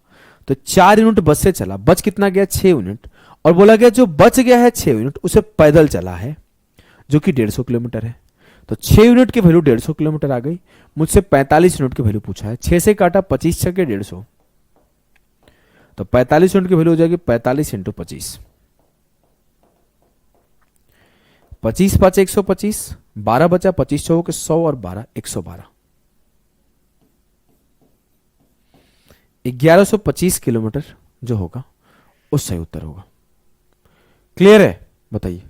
तो 4 यूनिट बस से चला, बच कितना गया 6 यूनिट। और बोला गया जो बच गया है 6 यूनिट उसे पैदल चला है, जो कि 150 किलोमीटर है। तो 6 यूनिट की वैल्यू 150 किलोमीटर आ गई। मुझसे 45 यूनिट की वैल्यू पूछा है, 6 से काटा 25 छके 150, तो 45 यूनिट की वैल्यू हो जाएगी 45 × 25। 25 5 125, 12 बचा, 25 चौके 100 और 12 112, 1125 किलोमीटर जो होगा वो सही उत्तर होगा। क्लियर है? बताइए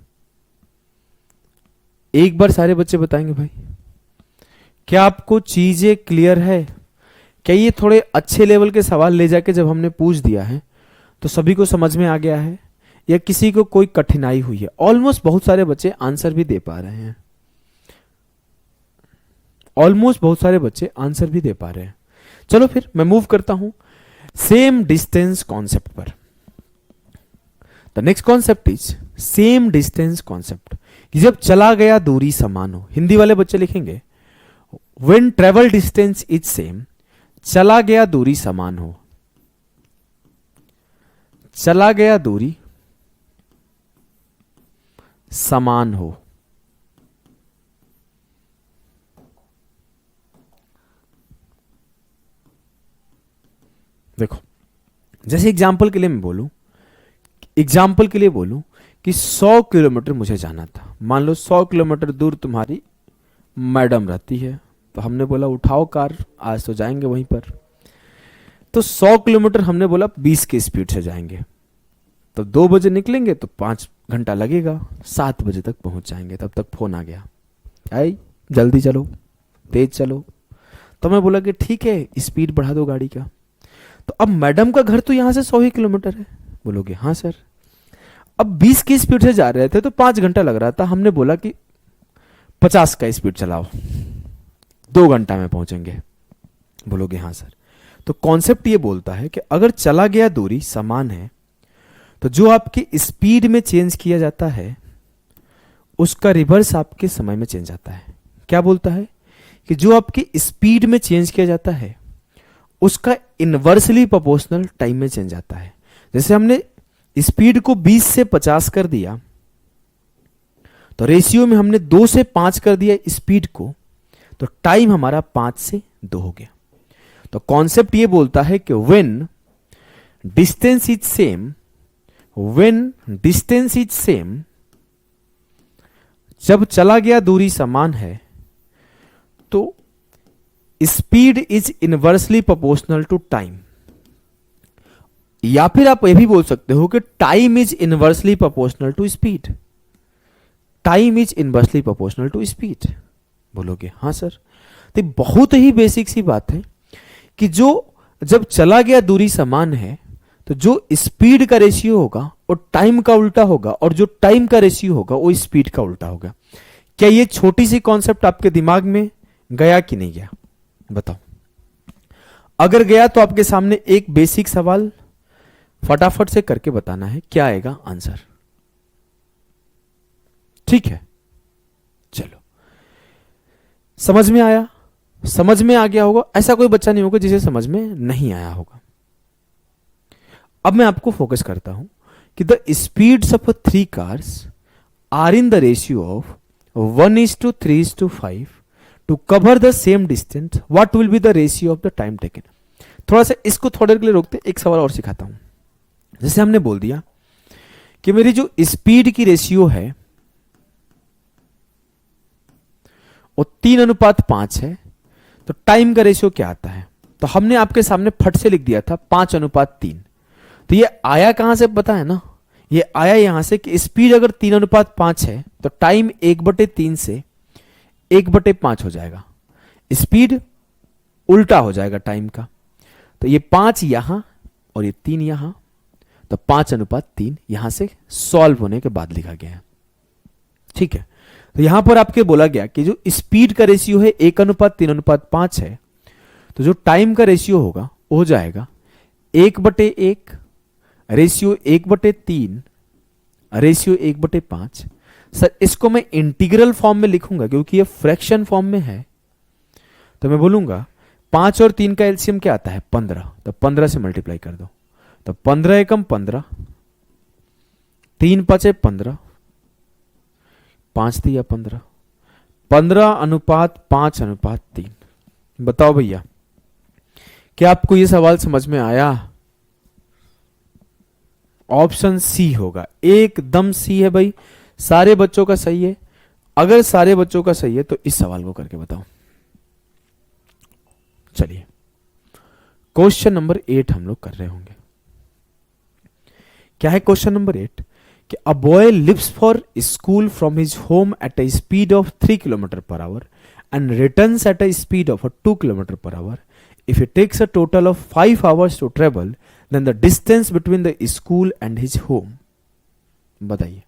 एक बार, सारे बच्चे बताएंगे भाई। क्या आपको चीजें क्लियर है? क्या ये थोड़े अच्छे लेवल के सवाल ले जाके जब हमने पूछ दिया है तो सभी को समझ में आ गया है, या किसी को कोई कठिनाई हुई है? ऑलमोस्ट बहुत सारे बच्चे आंसर भी दे पा रहे हैं, ऑलमोस्ट बहुत सारे बच्चे आंसर भी दे पा रहे हैं। चलो फिर मैं मूव करता हूं सेम डिस्टेंस कॉन्सेप्ट पर। The next concept is same distance concept, कि जब चला गया दूरी समान हो। हिंदी वाले बच्चे लिखेंगे when travel distance is same, चला गया दूरी समान हो, चला गया दूरी समान हो। देखो जैसे एग्जाम्पल के लिए मैं बोलूं, एग्जाम्पल के लिए बोलूं कि 100 किलोमीटर मुझे जाना था। मान लो 100 किलोमीटर दूर तुम्हारी मैडम रहती है, तो हमने बोला उठाओ कार, आज तो जाएंगे वहीं पर। तो 100 किलोमीटर हमने बोला 20 की स्पीड से जाएंगे, तो 2 बजे निकलेंगे तो 5 घंटा लगेगा, 7 बजे तक पहुंच जाएंगे। तब तक फोन आ गया, आई जल्दी चलो, तेज चलो। तो मैं बोला कि ठीक है स्पीड बढ़ा दो गाड़ी का। तो अब मैडम का घर तो यहां से 100 ही किलोमीटर है। बोलोगे हाँ सर। अब 20 की स्पीड से जा रहे थे तो 5 घंटा लग रहा था, हमने बोला कि 50 का स्पीड चलाओ, 2 घंटा में पहुंचेंगे। बोलोगे हाँ सर। तो कॉन्सेप्ट ये बोलता है कि अगर चला गया दूरी समान है तो जो आपकी स्पीड में चेंज किया जाता है उसका रिवर्स आपके समय में चेंज आता है। क्या बोलता है कि जो आपकी स्पीड में चेंज किया जाता है उसका इनवर्सली प्रोपोर्शनल टाइम में चेंज आता है। जैसे हमने स्पीड को 20 से 50 कर दिया, तो रेशियो में हमने 2 से 5 कर दिया स्पीड को, तो टाइम हमारा 5 से 2 हो गया। तो कॉन्सेप्ट ये बोलता है कि when distance is same, when distance is same, जब चला गया दूरी समान है तो speed is inversely proportional to time. या फिर आप ये भी बोल सकते हो कि time is inversely proportional to speed, time is inversely proportional to speed. बोलोगे हाँ सर। तो बहुत ही बेसिक सी बात है कि जो जब चला गया दूरी समान है तो जो स्पीड का रेशियो होगा वो टाइम का उल्टा होगा, और जो टाइम का रेशियो होगा वो स्पीड का उल्टा होगा। क्या ये छोटी सी कॉन्सेप्ट आपके दिमाग में गया कि नहीं गया? बताओ। अगर गया तो आपके सामने एक बेसिक सवाल फटाफट से करके बताना है, क्या आएगा आंसर। ठीक है, चलो समझ में आया? समझ में आ गया होगा, ऐसा कोई बच्चा नहीं होगा जिसे समझ में नहीं आया होगा। अब मैं आपको फोकस करता हूं कि the speeds of 3 cars are in the ratio of 1:3:5 to cover the same distance, what will be the ratio of the time taken. थोड़ा सा इसको थोड़ी देर के लिए रोकते, एक सवाल और सिखाता हूं। जैसे हमने बोल दिया कि मेरी जो स्पीड की रेशियो है वो 3:5 है, तो टाइम का रेशियो क्या आता है? तो हमने आपके सामने फट से लिख दिया था 5:3। तो ये आया कहां से पता है ना? ये आया यहां से कि स्पीड अगर 3:5 है तो टाइम 1/3 से 1/5 हो जाएगा, स्पीड उल्टा हो जाएगा टाइम का। तो ये 5 यहां और ये 3 यहां, तो 5:3 यहां से सॉल्व होने के बाद लिखा गया है। ठीक है, तो यहां पर आपके बोला गया कि जो स्पीड का रेशियो है 1:3:5 है, तो जो टाइम का रेशियो होगा वो हो जाएगा 1/1 रेशियो 1/3 रेशियो 1/5। सर इसको मैं इंटीग्रल फॉर्म में लिखूंगा क्योंकि ये फ्रैक्शन फॉर्म में है, तो मैं बोलूंगा 5 और 3 का एलसीएम क्या आता है? 15। तो 15 से मल्टीप्लाई कर दो, तो 15 एकम 15, 3 5 15, 5 दिया 15, 15:5:3। बताओ भैया, क्या आपको यह सवाल समझ में आया? ऑप्शन सी होगा, एकदम सी है भाई। सारे बच्चों का सही है। अगर सारे बच्चों का सही है तो इस सवाल को करके बताओ। चलिए क्वेश्चन नंबर 8 हम लोग कर रहे होंगे। क्या है क्वेश्चन नंबर 8 कि a boy leaves for school from his home at a speed of 3 kilometre per hour and returns at a speed of 2 kilometre per hour. If it takes a total of 5 hours to travel then the distance between the school and his home. बताइए.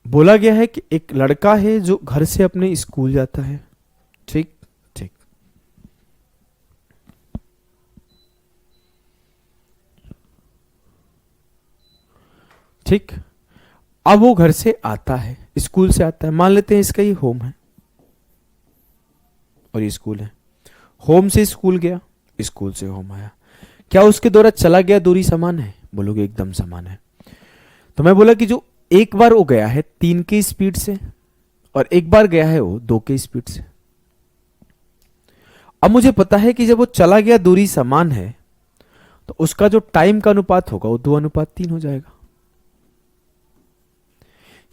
बोला गया है कि एक लड़का है जो घर से अपने स्कूल जाता है. ठीक ठीक. ठीक. अब वो घर से आता है, स्कूल से आता है. मान लेते हैं इसका ही होम है और ये स्कूल है. होम से स्कूल गया, स्कूल से होम आया. क्या उसके द्वारा चला गया दूरी समान है? बोलोगे एकदम समान है. तो मैं बोला कि जो एक बार वो गया है 3 की स्पीड से और एक बार गया है वो 2 की स्पीड से. अब मुझे पता है कि जब वो चला गया दूरी समान है तो उसका जो टाइम का अनुपात होगा वो 2:3 हो जाएगा.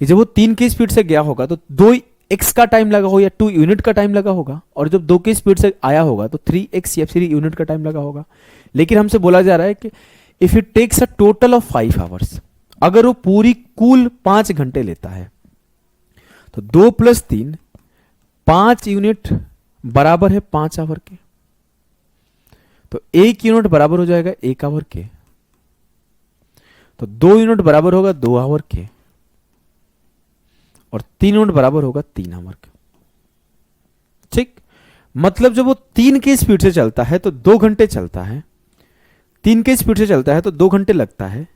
कि जब वो 3 की स्पीड से गया होगा तो 2x का टाइम लगा होगा या 2 यूनिट का टाइम लगा होगा, और जब 2 की स्पीड से आया होगा तो 3x या 3 यूनिट का टाइम लगा होगा. लेकिन हमसे बोला जा रहा है कि if it takes a total of 5 hours, अगर वो पूरी कुल 5 घंटे लेता है तो 2 + 3 5 यूनिट बराबर है 5 आवर के. तो 1 यूनिट बराबर हो जाएगा 1 आवर के. तो 2 यूनिट बराबर होगा 2 आवर के और 3 यूनिट बराबर होगा 3 आवर के. ठीक. मतलब जब वो 3 की स्पीड से चलता है तो 2 घंटे चलता है. 3 की स्पीड से चलता है तो 2 घंटे लगता है.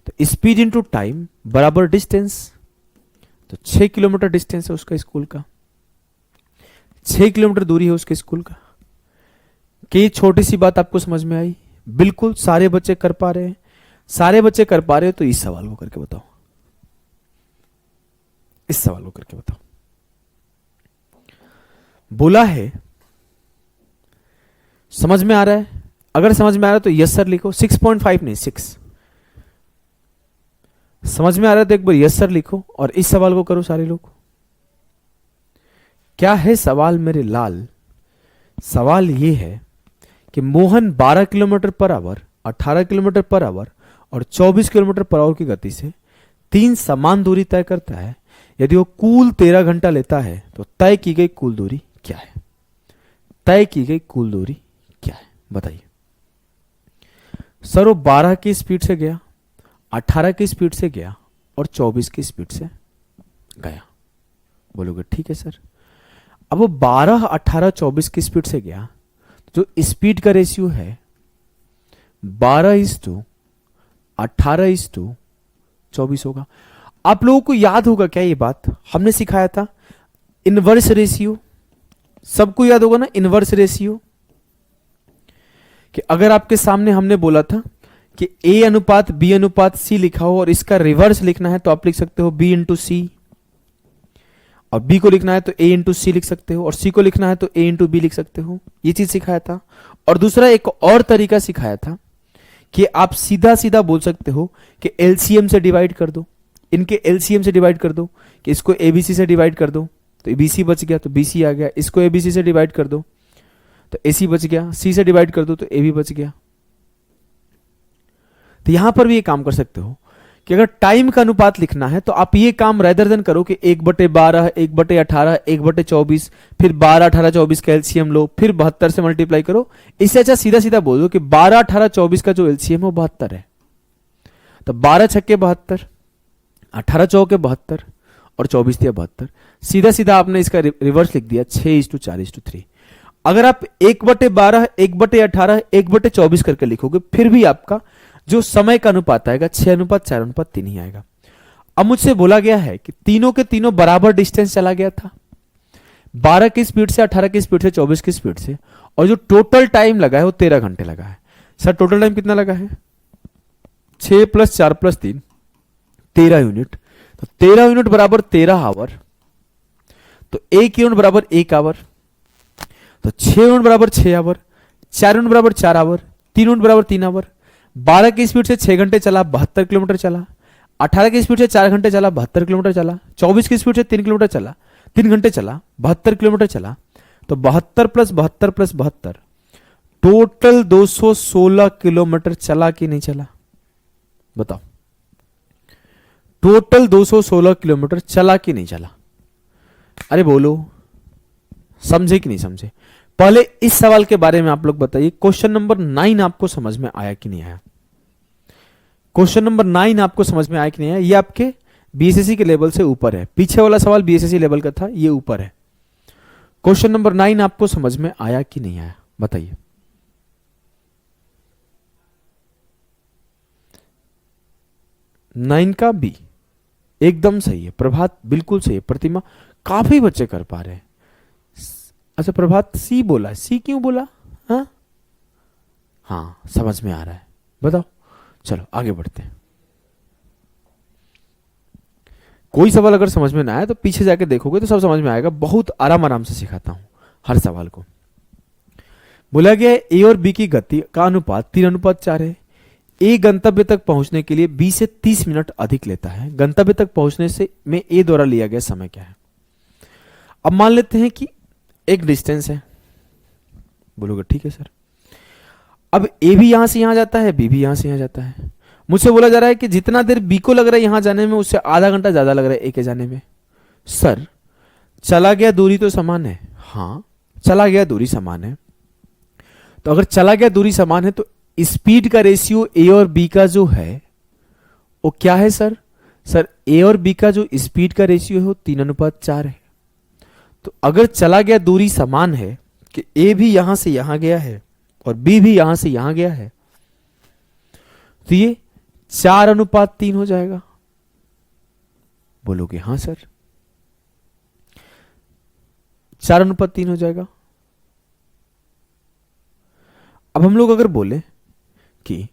तो स्पीड इंटू टाइम बराबर डिस्टेंस. तो 6 किलोमीटर डिस्टेंस है उसका स्कूल का. 6 किलोमीटर दूरी है उसके स्कूल का. कि छोटी सी बात आपको समझ में आई? बिल्कुल सारे बच्चे कर पा रहे हैं. सारे बच्चे कर पा रहे हो तो इस सवाल को करके बताओ. इस सवाल को करके बताओ. बोला है समझ में आ रहा है? अगर समझ में आ रहा है तो यस सर लिखो. 6.5 नहीं 6. समझ में आ रहा है तो एक बार यस सर लिखो और इस सवाल को करो सारे लोग. क्या है सवाल मेरे लाल? सवाल यह है कि Mohan 12 kilometre per our, 18 kilometre per our और 24 किलोमीटर पर आवर की गति से 3 समान दूरी तय करता है. यदि वो कुल 13 घंटा लेता है तो तय की गई कुल दूरी क्या है? तय की गई कुल दूरी क्या है? बताइए. सर वो 12 की स्पीड से गया, 18 की स्पीड से गया और 24 की स्पीड से गया. बोलोगे ठीक है सर. अब वो 12, 18, 24 की स्पीड से गया. जो स्पीड का रेशियो है 12:18:24 होगा. आप लोगों को याद होगा क्या ये बात? हमने सिखाया था इनवर्स रेशियो. सबको याद होगा ना इनवर्स रेशियो? कि अगर आपके सामने हमने बोला था कि A अनुपात B अनुपात C लिखा हो और इसका रिवर्स लिखना है तो आप लिख सकते हो B इंटू सी, और B को लिखना है तो A इंटू सी लिख सकते हो, और C को लिखना है तो A इंटू बी लिख सकते हो. ये चीज सिखाया था. और दूसरा एक और तरीका सिखाया था कि आप सीधा सीधा बोल सकते हो कि LCM से डिवाइड कर दो, इनके LCM से डिवाइड कर दो, कि इसको ABC से डिवाइड कर दो तो ABC बच गया तो BC आ गया. इसको ABC से डिवाइड कर दो तो AC बच गया. C से डिवाइड कर दो तो AB बच गया. तो यहां पर भी ये काम कर सकते हो कि अगर टाइम का अनुपात लिखना है तो आप ये काम रेदर देन करो कि 1/12, 1/18, 1/24, फिर 12, 18, 24 का एलसीएम लो, फिर 72 से मल्टीप्लाई करो. इससे अच्छा सीधा सीधा बोल दो कि 12, 18, 24 का जो एलसीएम है वो 72 है. तो 12 छक्के 72, 18 चौके 72 और 24 दिया 72. सीधा सीधा आपने इसका रिवर्स लिख दिया 6:4:3. अगर आप 1/12, 1/18, 1/24 करके लिखोगे फिर भी आपका जो समय का अनुपात आएगा 6:4:3 ही आएगा. अब मुझसे बोला गया है कि तीनों के तीनों बराबर डिस्टेंस चला गया था, 12 की स्पीड से, 18 की स्पीड से, 24 की स्पीड से, और जो टोटल टाइम लगा है वो 13 घंटे लगा है. सर टोटल टाइम कितना लगा है? 6 + 4 + 3 13 यूनिट. तो 13 यूनिट बराबर 13 आवर. तो 1 यूनिट बराबर 1 आवर. तो 6 यूनिट बराबर 6 आवर, 4 यूनिट बराबर 4 आवर, 3 यूनिट बराबर 3 आवर. 12 की स्पीड से 6 घंटे चला, 72 किलोमीटर चला. 18 की स्पीड से 4 घंटे चला, 72 किलोमीटर चला. 24 की स्पीड से 3 किलोमीटर चला, 3 घंटे चला, 72 किलोमीटर चला. तो 72 + 72 + 72 टोटल 216 किलोमीटर चला कि नहीं चला? बताओ, टोटल 216 किलोमीटर चला कि नहीं चला? अरे बोलो, समझे कि नहीं समझे? पहले इस सवाल के बारे में आप लोग बताइए, क्वेश्चन नंबर 9 आपको समझ में आया कि नहीं आया? क्वेश्चन नंबर 9 आपको समझ में आया कि नहीं आया? ये आपके बीएसएससी के लेवल से ऊपर है, पीछे वाला सवाल बीएसएससी लेवल का था, ये ऊपर है। क्वेश्चन नंबर 9 आपको समझ में आया कि नहीं आया, बताइए। नाइन का बी एकदम सही है, प्रभात बिल्कुल सही है, प्रतिमा काफी बच्चे कर पा रहे हैं। अच्छा प्रभात सी बोला, सी क्यों बोला? हाँ हाँ समझ में आ रहा है, बताओ। चलो आगे बढ़ते हैं। कोई सवाल अगर समझ में ना आए तो पीछे जाके देखोगे तो सब समझ में आएगा, बहुत आराम आराम से सिखाता हूं हर सवाल को। बोला गया ए और बी की गति का अनुपात 3:4 है। ए गंतव्य तक पहुंचने के लिए 20 से 30 मिनट अधिक लेता है। गंतव्य तक पहुंचने से में ए द्वारा लिया गया समय क्या है? अब मान लेते हैं कि एक डिस्टेंस है, बोलोगे ठीक है सर। अब ए भी यहां से यहां जाता है, बी भी यहां से यहां जाता है। मुझसे बोला जा रहा है कि जितना देर बी को लग रहा है यहां जाने में, उससे आधा घंटा ज्यादा लग रहा है ए के जाने में। सर चला गया दूरी तो समान है, हाँ चला गया दूरी समान है। तो अगर चला गया दूरी समान है तो स्पीड का रेशियो ए और बी का जो है वो क्या है सर? सर ए और बी का जो स्पीड का रेशियो है वो 3:4 है। तो अगर चला गया दूरी समान है कि ए भी यहां से यहां गया है और बी भी यहां से यहां गया है, तो ये 4:3 हो जाएगा। बोलोगे हां सर, 4:3 हो जाएगा। अब हम लोग अगर बोले कि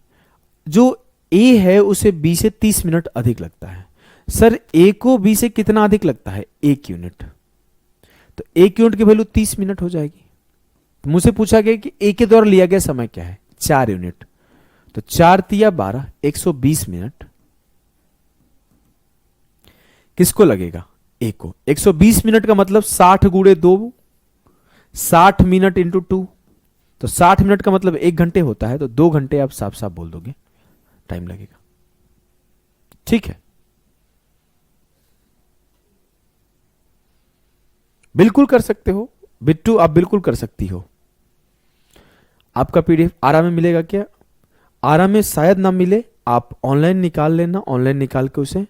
जो ए है उसे बी से 30 मिनट अधिक लगता है, सर ए को बी से कितना अधिक लगता है? 1 यूनिट। तो 1 यूनिट की वैल्यू 30 मिनट हो जाएगी। तो मुझसे पूछा गया कि ए के द्वारा लिया गया समय क्या है? 4 यूनिट। तो 4 तिया 12, 120 मिनट किसको लगेगा? ए को। 120 मिनट का मतलब 60 गुणे 2, 60 मिनट इंटू 2, तो 60 मिनट का मतलब 1 घंटे होता है। तो 2 घंटे आप साफ साफ बोल दोगे टाइम लगेगा। ठीक है, बिल्कुल कर सकते हो बिट्टू, आप बिल्कुल कर सकती हो। आपका पीडीएफ आराम में मिलेगा क्या? आराम में शायद ना मिले, आप ऑनलाइन निकाल लेना। ऑनलाइन निकाल के उसे,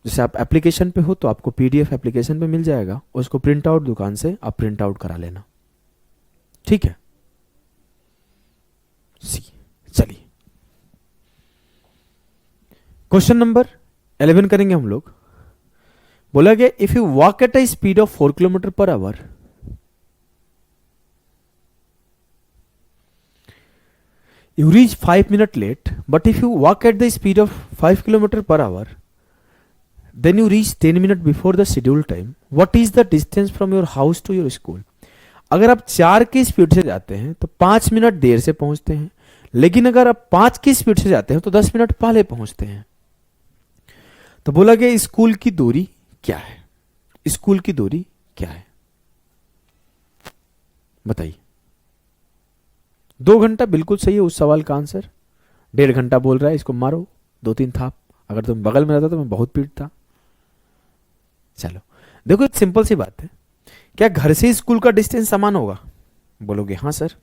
जैसे आप एप्लीकेशन पे हो तो आपको पीडीएफ एप्लीकेशन पे मिल जाएगा, उसको प्रिंट आउट दुकान से आप प्रिंट आउट करा लेना। ठीक है, सी। चलिए क्वेश्चन नंबर 11 करेंगे हम लोग। बोला गया if you walk at a speed of 4 kilometre per our, you reach 5 minutes late, but if you walk at the speed of 5 kilometer per hour, then you reach 10 minutes before the scheduled time. What is the distance from your house to your school? अगर आप 4 की speed से जाते हैं तो 5 minute देर से पहुंचते हैं, लेकिन अगर आप 5 की स्पीड से जाते हैं तो 10 मिनट पहले पहुंचते हैं। तो बोला गया स्कूल की दूरी क्या है? स्कूल की दूरी क्या है बताइए। 2 घंटा बिल्कुल सही है उस सवाल का आंसर। 1.5 घंटा बोल रहा है, इसको मारो 2-3 थाप। अगर तुम बगल में रहता तो मैं बहुत पीटता। चलो देखो, एक सिंपल सी बात है, क्या घर से स्कूल का डिस्टेंस समान होगा? बोलोगे हाँ सर,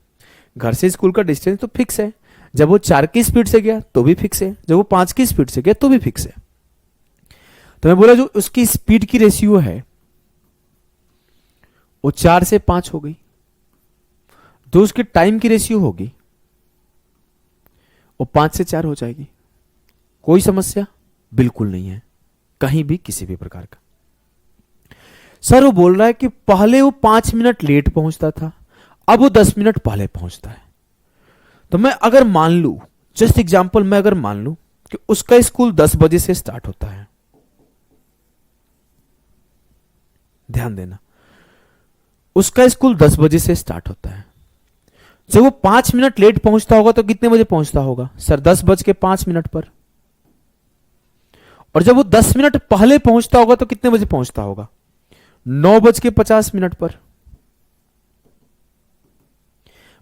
घर से स्कूल का डिस्टेंस तो फिक्स है। जब वो 4 की स्पीड से गया तो भी फिक्स है, जब वो 5 की स्पीड से गया तो भी फिक्स है। तो मैं बोला जो उसकी स्पीड की रेशियो है वो 4 से 5 हो गई, जो उसकी टाइम की रेशियो होगी वो 5 से 4 हो जाएगी। कोई समस्या बिल्कुल नहीं है कहीं भी किसी भी प्रकार का। सर वो बोल रहा है कि पहले वो 5 मिनट लेट पहुंचता था, अब वो 10 मिनट पहले पहुंचता है। तो मैं अगर मान लू, जस्ट एग्जांपल, मैं अगर मान लू कि उसका स्कूल 10 बजे से स्टार्ट होता है, ध्यान देना, उसका स्कूल 10 बजे से स्टार्ट होता है। जब वो 5 मिनट लेट पहुंचता होगा तो कितने बजे पहुंचता होगा? सर 10:05 पर। और जब वो 10 मिनट पहले पहुंचता होगा तो कितने बजे पहुंचता होगा? 9:50 पर।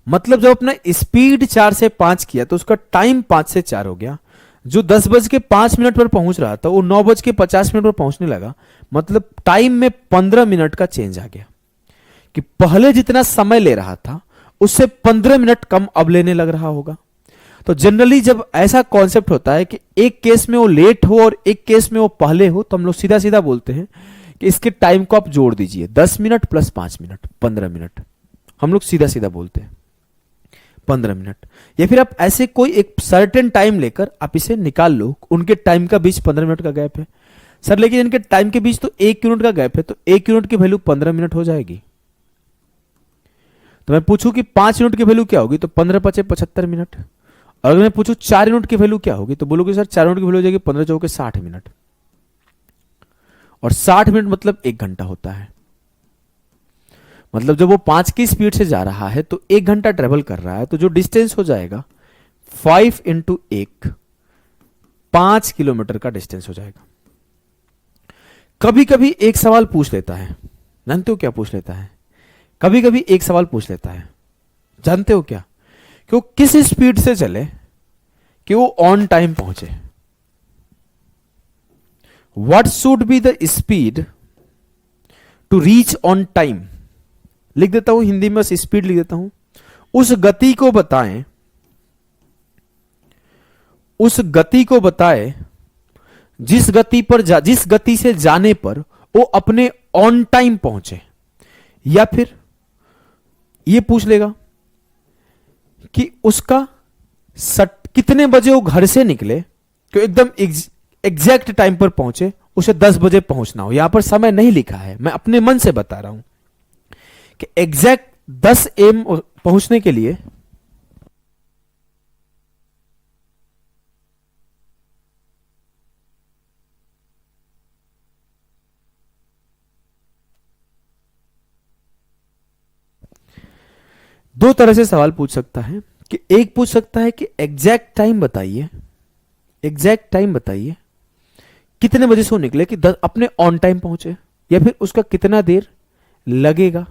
मतलब जब अपना स्पीड 4 से 5 किया तो उसका टाइम 5 से 4 हो गया। जो 10:05 पर पहुंच रहा था वो 9:50 पर पहुंचने लगा, मतलब टाइम में 15 मिनट का चेंज आ गया, कि पहले जितना समय ले रहा था उससे 15 मिनट कम अब लेने लग रहा होगा। तो जनरली जब ऐसा कॉन्सेप्ट होता है कि एक केस में वो लेट हो और एक केस में वो पहले हो, तो हम लोग सीधा सीधा बोलते हैं कि इसके टाइम को आप जोड़ दीजिए, 10 मिनट प्लस 5 मिनट 15 मिनट, हम लोग सीधा सीधा बोलते हैं 15 मिनट। या फिर आप ऐसे कोई एक सर्टेन टाइम लेकर आप इसे निकाल लो, उनके टाइम का बीच 15 मिनट का गैप है सर, लेकिन इनके टाइम के बीच तो 1 यूनिट का गैप है, तो 1 यूनिट की वैल्यू 15 मिनट हो जाएगी। तो मैं पूछूं कि 5 यूनिट की वैल्यू क्या होगी, तो 15 पचे 75 मिनट। और अगर मैं पूछूं 4 यूनिट की वैल्यू क्या होगी, तो बोलोगे सर 4 यूनिट की वैल्यू हो जाएगी 15 चौके 60 मिनट, और 60 मिनट मतलब 1 घंटा होता है। मतलब जब वो 5 की स्पीड से जा रहा है तो 1 घंटा ट्रेवल कर रहा है, तो जो डिस्टेंस हो जाएगा 5 इंटू 1, 5 किलोमीटर का डिस्टेंस हो जाएगा। कभी कभी एक सवाल पूछ लेता है, जानते हो क्या पूछ लेता है? कभी कभी एक सवाल पूछ लेता है, जानते हो क्या? कि वो किस स्पीड से चले कि वो ऑन टाइम पहुंचे। What should be the speed to reach on time. लिख देता हूं हिंदी में, बस स्पीड लिख देता हूं। उस गति को बताएं, उस गति को बताएं जिस गति से जाने पर वो अपने ऑन टाइम पहुंचे। या फिर ये पूछ लेगा कि उसका कितने बजे वो घर से निकले कि एकदम एग्जैक्ट टाइम पर पहुंचे, उसे 10 बजे पहुंचना हो। यहां पर समय नहीं लिखा है, मैं अपने मन से बता रहा हूं कि एग्जैक्ट 10 AM पहुंचने के लिए दो तरह से सवाल पूछ सकता है। कि एक पूछ सकता है कि एग्जैक्ट टाइम बताइए, एग्जैक्ट टाइम बताइए कितने बजे से वो निकले कि अपने ऑन टाइम पहुंचे, या फिर उसका कितना देर लगेगा।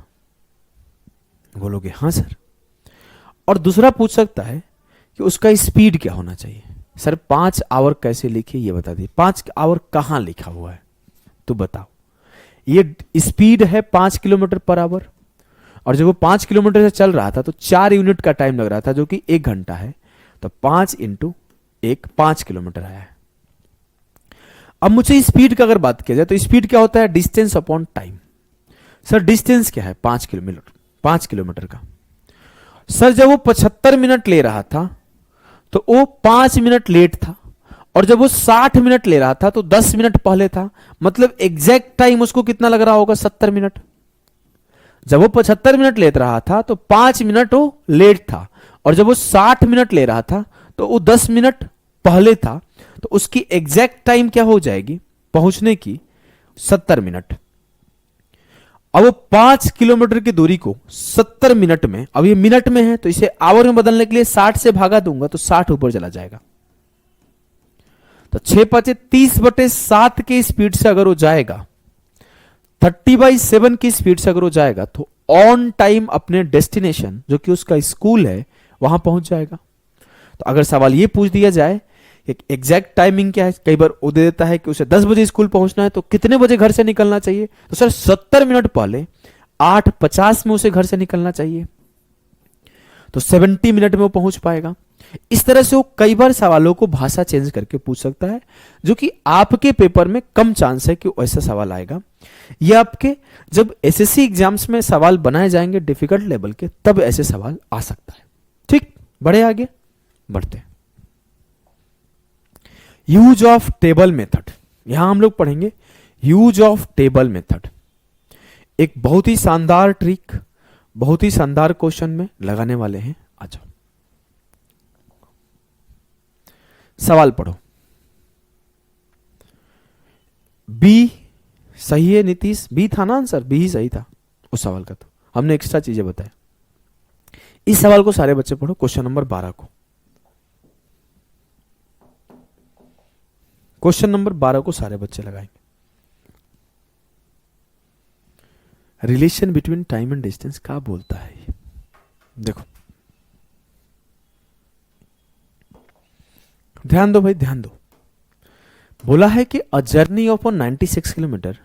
बोलोगे हां सर। और दूसरा पूछ सकता है कि उसका स्पीड क्या होना चाहिए। सर 5 आवर कैसे लिखे ये बता दिए, 5 आवर कहां लिखा हुआ है तो बताओ। ये स्पीड है 5 किलोमीटर पर आवर, और जब वो 5 किलोमीटर से चल रहा था तो 4 यूनिट का टाइम लग रहा था, जो कि 1 घंटा है। तो 5 इंटू 1, 5 किलोमीटर आया है। अब मुझे स्पीड का अगर बात किया जाए तो स्पीड क्या होता है? Distance upon time. Sir distance क्या है? 5 किलोमीटर, 5 किलोमीटर का। सर जब वो 75 मिनट ले रहा था तो वो 5 मिनट लेट था, और जब वो 60 मिनट ले रहा था तो 10 मिनट पहले था। मतलब एग्जैक्ट टाइम उसको कितना लग रहा होगा? 70 मिनट। जब वो 75 मिनट ले रहा था तो 5 मिनट वो लेट था, और जब वो 60 मिनट ले रहा था तो वो 10 मिनट पहले था। तो उसकी एग्जैक्ट टाइम क्या हो जाएगी पहुंचने की? 70 मिनट। अब वो 5 किलोमीटर की दूरी को 70 मिनट में, अब ये मिनट में है तो इसे आवर में बदलने के लिए 60 से भागा दूंगा तो 60 ऊपर चला जाएगा। तो 6 5 30/7 की स्पीड से अगर वो जाएगा, 30/7 की स्पीड से अगर वो जाएगा तो ऑन टाइम अपने डेस्टिनेशन जो कि उसका स्कूल है वहां पहुंच जाएगा। तो अगर सवाल ये पूछ दिया जाए एक एग्जैक्ट टाइमिंग क्या है, कई बार वो दे देता है कि उसे 10 बजे स्कूल पहुंचना है तो कितने बजे घर से निकलना चाहिए, तो सर 70 मिनट पहले 8:50 में उसे घर से निकलना चाहिए, तो 70 मिनट में वो पहुंच पाएगा। इस तरह से वो कई बार सवालों को भाषा चेंज करके पूछ सकता है, जो कि आपके पेपर में कम चांस है कि ऐसा सवाल आएगा। ये आपके जब एसएससी एग्जाम्स में सवाल बनाए जाएंगे डिफिकल्ट लेवल के, तब ऐसे सवाल आ सकता है। ठीक, बढ़े आगे बढ़ते हैं। यूज ऑफ टेबल मेथड, यहां हम लोग पढ़ेंगे यूज ऑफ टेबल मेथड। एक बहुत ही शानदार ट्रिक, बहुत ही शानदार क्वेश्चन में लगाने वाले हैं। आ जाओ, सवाल पढ़ो। बी सही है नीतीश? बी था ना आंसर? बी ही सही था उस सवाल का, तो हमने एक्स्ट्रा चीजें बताया। इस सवाल को सारे बच्चे पढ़ो, क्वेश्चन नंबर 12 को। क्वेश्चन नंबर 12 को सारे बच्चे लगाएंगे। Relation between time and distance क्या बोलता है ये? देखो, ध्यान दो भाई, ध्यान दो। बोला है कि a journey of 96 kilometre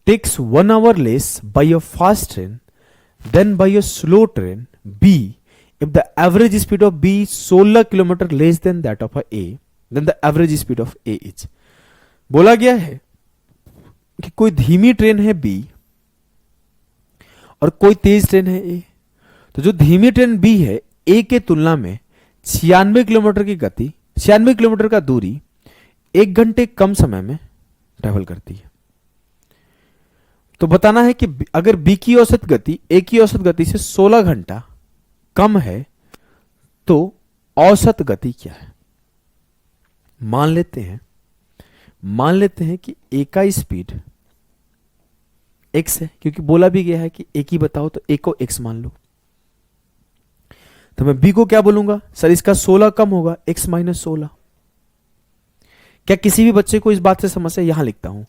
takes 1 hour less by a fast train than by a slow train B if the average speed of B 16 kilometre less than that of A, then the average speed of A is. बोला गया है कि कोई धीमी train है B और कोई तेज train है ए। तो जो धीमी ट्रेन बी है ए के तुलना में 96 किलोमीटर की गति, 96 किलोमीटर का दूरी 1 घंटे कम समय में ट्रेवल करती है। तो बताना है कि अगर बी की औसत गति ए की औसत गति से 16 घंटा कम है तो औसत गति क्या है। मान लेते हैं कि ए का स्पीड x है, क्योंकि बोला भी गया है कि ए की बताओ, तो ए को x मान लो। तो मैं बी को क्या बोलूंगा, सर इसका 16 कम होगा, x माइनस 16। क्या किसी भी बच्चे को इस बात से समस्या, यहां लिखता हूं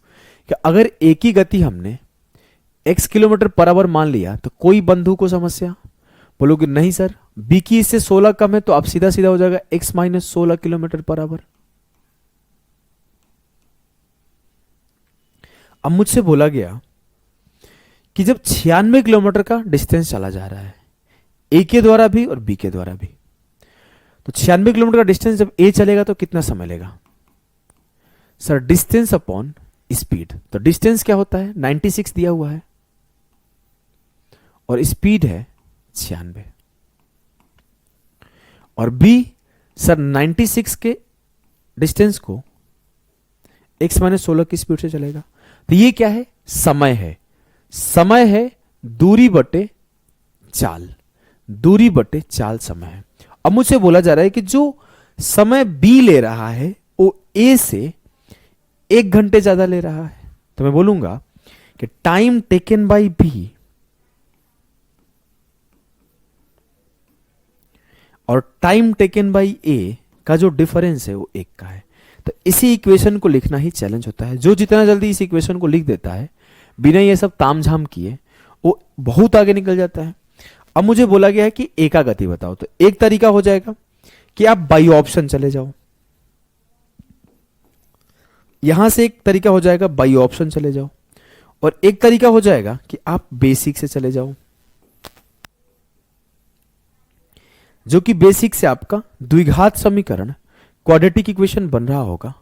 कि अगर ए की गति हमने x किलोमीटर पर आवर मान लिया तो कोई बंधु को समस्या, बोलोगे नहीं सर बी की इससे 16 कम है, तो अब सीधा सीधा हो जाएगा x minus 16 kilometre per our. अब मुझसे बोला गया कि जब 96 किलोमीटर का डिस्टेंस चला जा रहा है ए के द्वारा भी और बी के द्वारा भी, तो 96 किलोमीटर का डिस्टेंस जब ए चलेगा तो कितना समय लेगा। सर डिस्टेंस अपॉन स्पीड, तो डिस्टेंस क्या होता है 96 दिया हुआ है और स्पीड है 96, और बी सर 96 के डिस्टेंस को x माइनस 16 की स्पीड से चलेगा। तो ये क्या है, समय है, समय है दूरी बटे चाल, दूरी बटे चाल समय है। अब मुझसे बोला जा रहा है कि जो समय बी ले रहा है वो ए से 1 घंटे ज्यादा ले रहा है, तो मैं बोलूंगा कि टाइम टेकन बाय बी और टाइम टेकन बाय ए का जो डिफरेंस है वो 1 का है। तो इसी इक्वेशन को लिखना ही चैलेंज होता है। जो जितना जल्दी इस इक्वेशन को लिख देता है बिना ये सब तामझाम किए वो बहुत आगे निकल जाता है। अब मुझे बोला गया है कि ए का गति बताओ, तो एक तरीका हो जाएगा कि आप बाई ऑप्शन चले जाओ, यहां से एक तरीका हो जाएगा बाई ऑप्शन चले जाओ, और एक तरीका हो जाएगा कि आप बेसिक से चले जाओ, जो कि बेसिक से आपका द्विघात समीकरण क्वाड्रेटिक इक्वेशन बन रहा होगा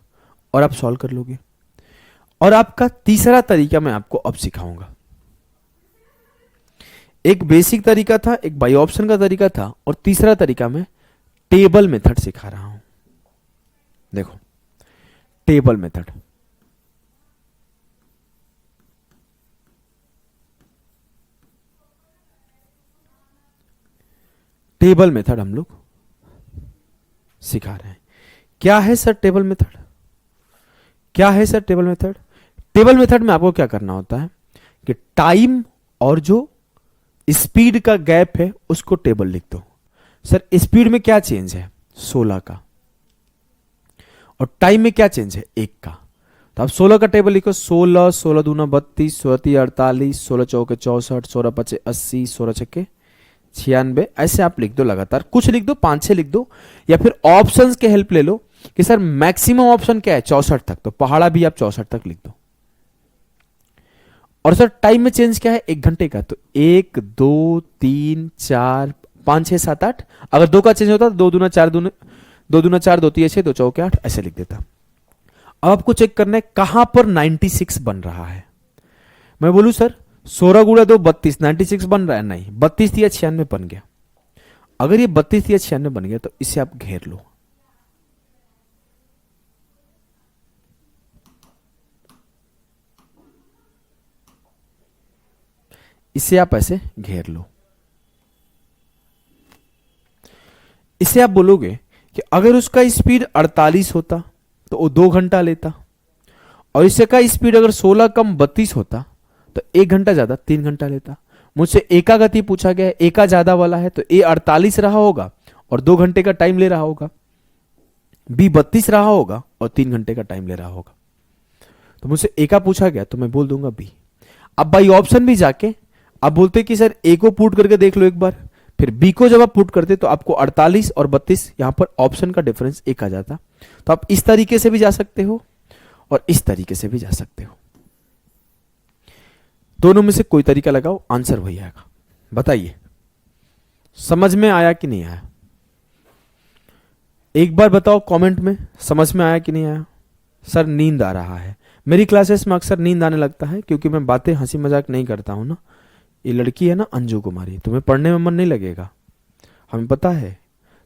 और आप सॉल्व कर लोगे। और आपका तीसरा तरीका मैं आपको अब सिखाऊंगा। एक बेसिक तरीका था, एक बाई ऑप्शन का तरीका था, और तीसरा तरीका मैं टेबल मेथड सिखा रहा हूं। देखो टेबल मेथड, टेबल मेथड हम लोग सिखा रहे हैं। क्या है सर टेबल मेथड, क्या है sir table method. Table method में आपको क्या करना होता है कि टाइम और जो स्पीड का गैप है उसको टेबल लिख दो। सर स्पीड में क्या चेंज है 16 का, और टाइम में क्या चेंज है 1 का। तो आप 16 का टेबल लिखो, 16, 16 दूना 32, 16 तीन 48, 16 चौके 64, 16 पचे 80, 16 छक्के 96, ऐसे आप लिख दो लगातार। कुछ लिख दो, 5-6 लिख दो, या फिर ऑप्शंस के हेल्प ले लो कि सर मैक्सिमम ऑप्शन क्या है 64 तक, तो पहाड़ा भी आप 64 तक लिख दो। और सर टाइम में चेंज क्या है 1 घंटे का, तो 1 2 3 4 5 6 7 8, अगर 2 का चेंज होता तो 2 दूना 4 2 दूना 4 2 3 6 2 चौके 8 ऐसे लिख देता। अब आपको चेक करना है कहां पर 96 बन रहा है। मैं बोलूं सर 16 गुणा 2 32, 96 बन रहा है, नहीं 32 या 96 बन गया। अगर ये 32 या 96 बन गया तो इसे आप घेर लो, इसे आप ऐसे घेर लो। इसे आप बोलोगे कि अगर उसका स्पीड 48 होता तो वो 2 घंटा लेता, और इससे का स्पीड अगर 16 कम 32 होता तो 1 घंटा ज्यादा 3 घंटा लेता। मुझसे ए का गति पूछा गया है, ए का ज्यादा वाला है, तो ए 48 रहा होगा और 2 घंटे का टाइम ले रहा होगा, बी 32 रहा होगा और 3 घंटे का टाइम ले रहा होगा। तो मुझसे ए का पूछा गया तो मैं बोल दूंगा बी। अब बाई ऑप्शन भी जाके आप बोलते कि सर ए को पुट करके देख लो एक बार, फिर बी को जब आप पुट करते तो आपको 48 और 32 यहां पर ऑप्शन का डिफरेंस 1 आ जाता। तो आप इस तरीके से भी जा सकते हो और इस तरीके से भी जा सकते हो, दोनों में से कोई तरीका लगाओ, आंसर वही आएगा। बताइए समझ में आया कि नहीं आया? एक बार बताओ कमेंट में, समझ में आया कि नहीं आया? सर नींद आ रहा है। मेरी क्लासेस में अक्सर नींद आने लगता है क्योंकि मैं बातें हंसी मजाक नहीं करता हूं ना। ये लड़की है ना अंजू कुमारी, तुम्हें पढ़ने में मन नहीं लगेगा, हमें पता है।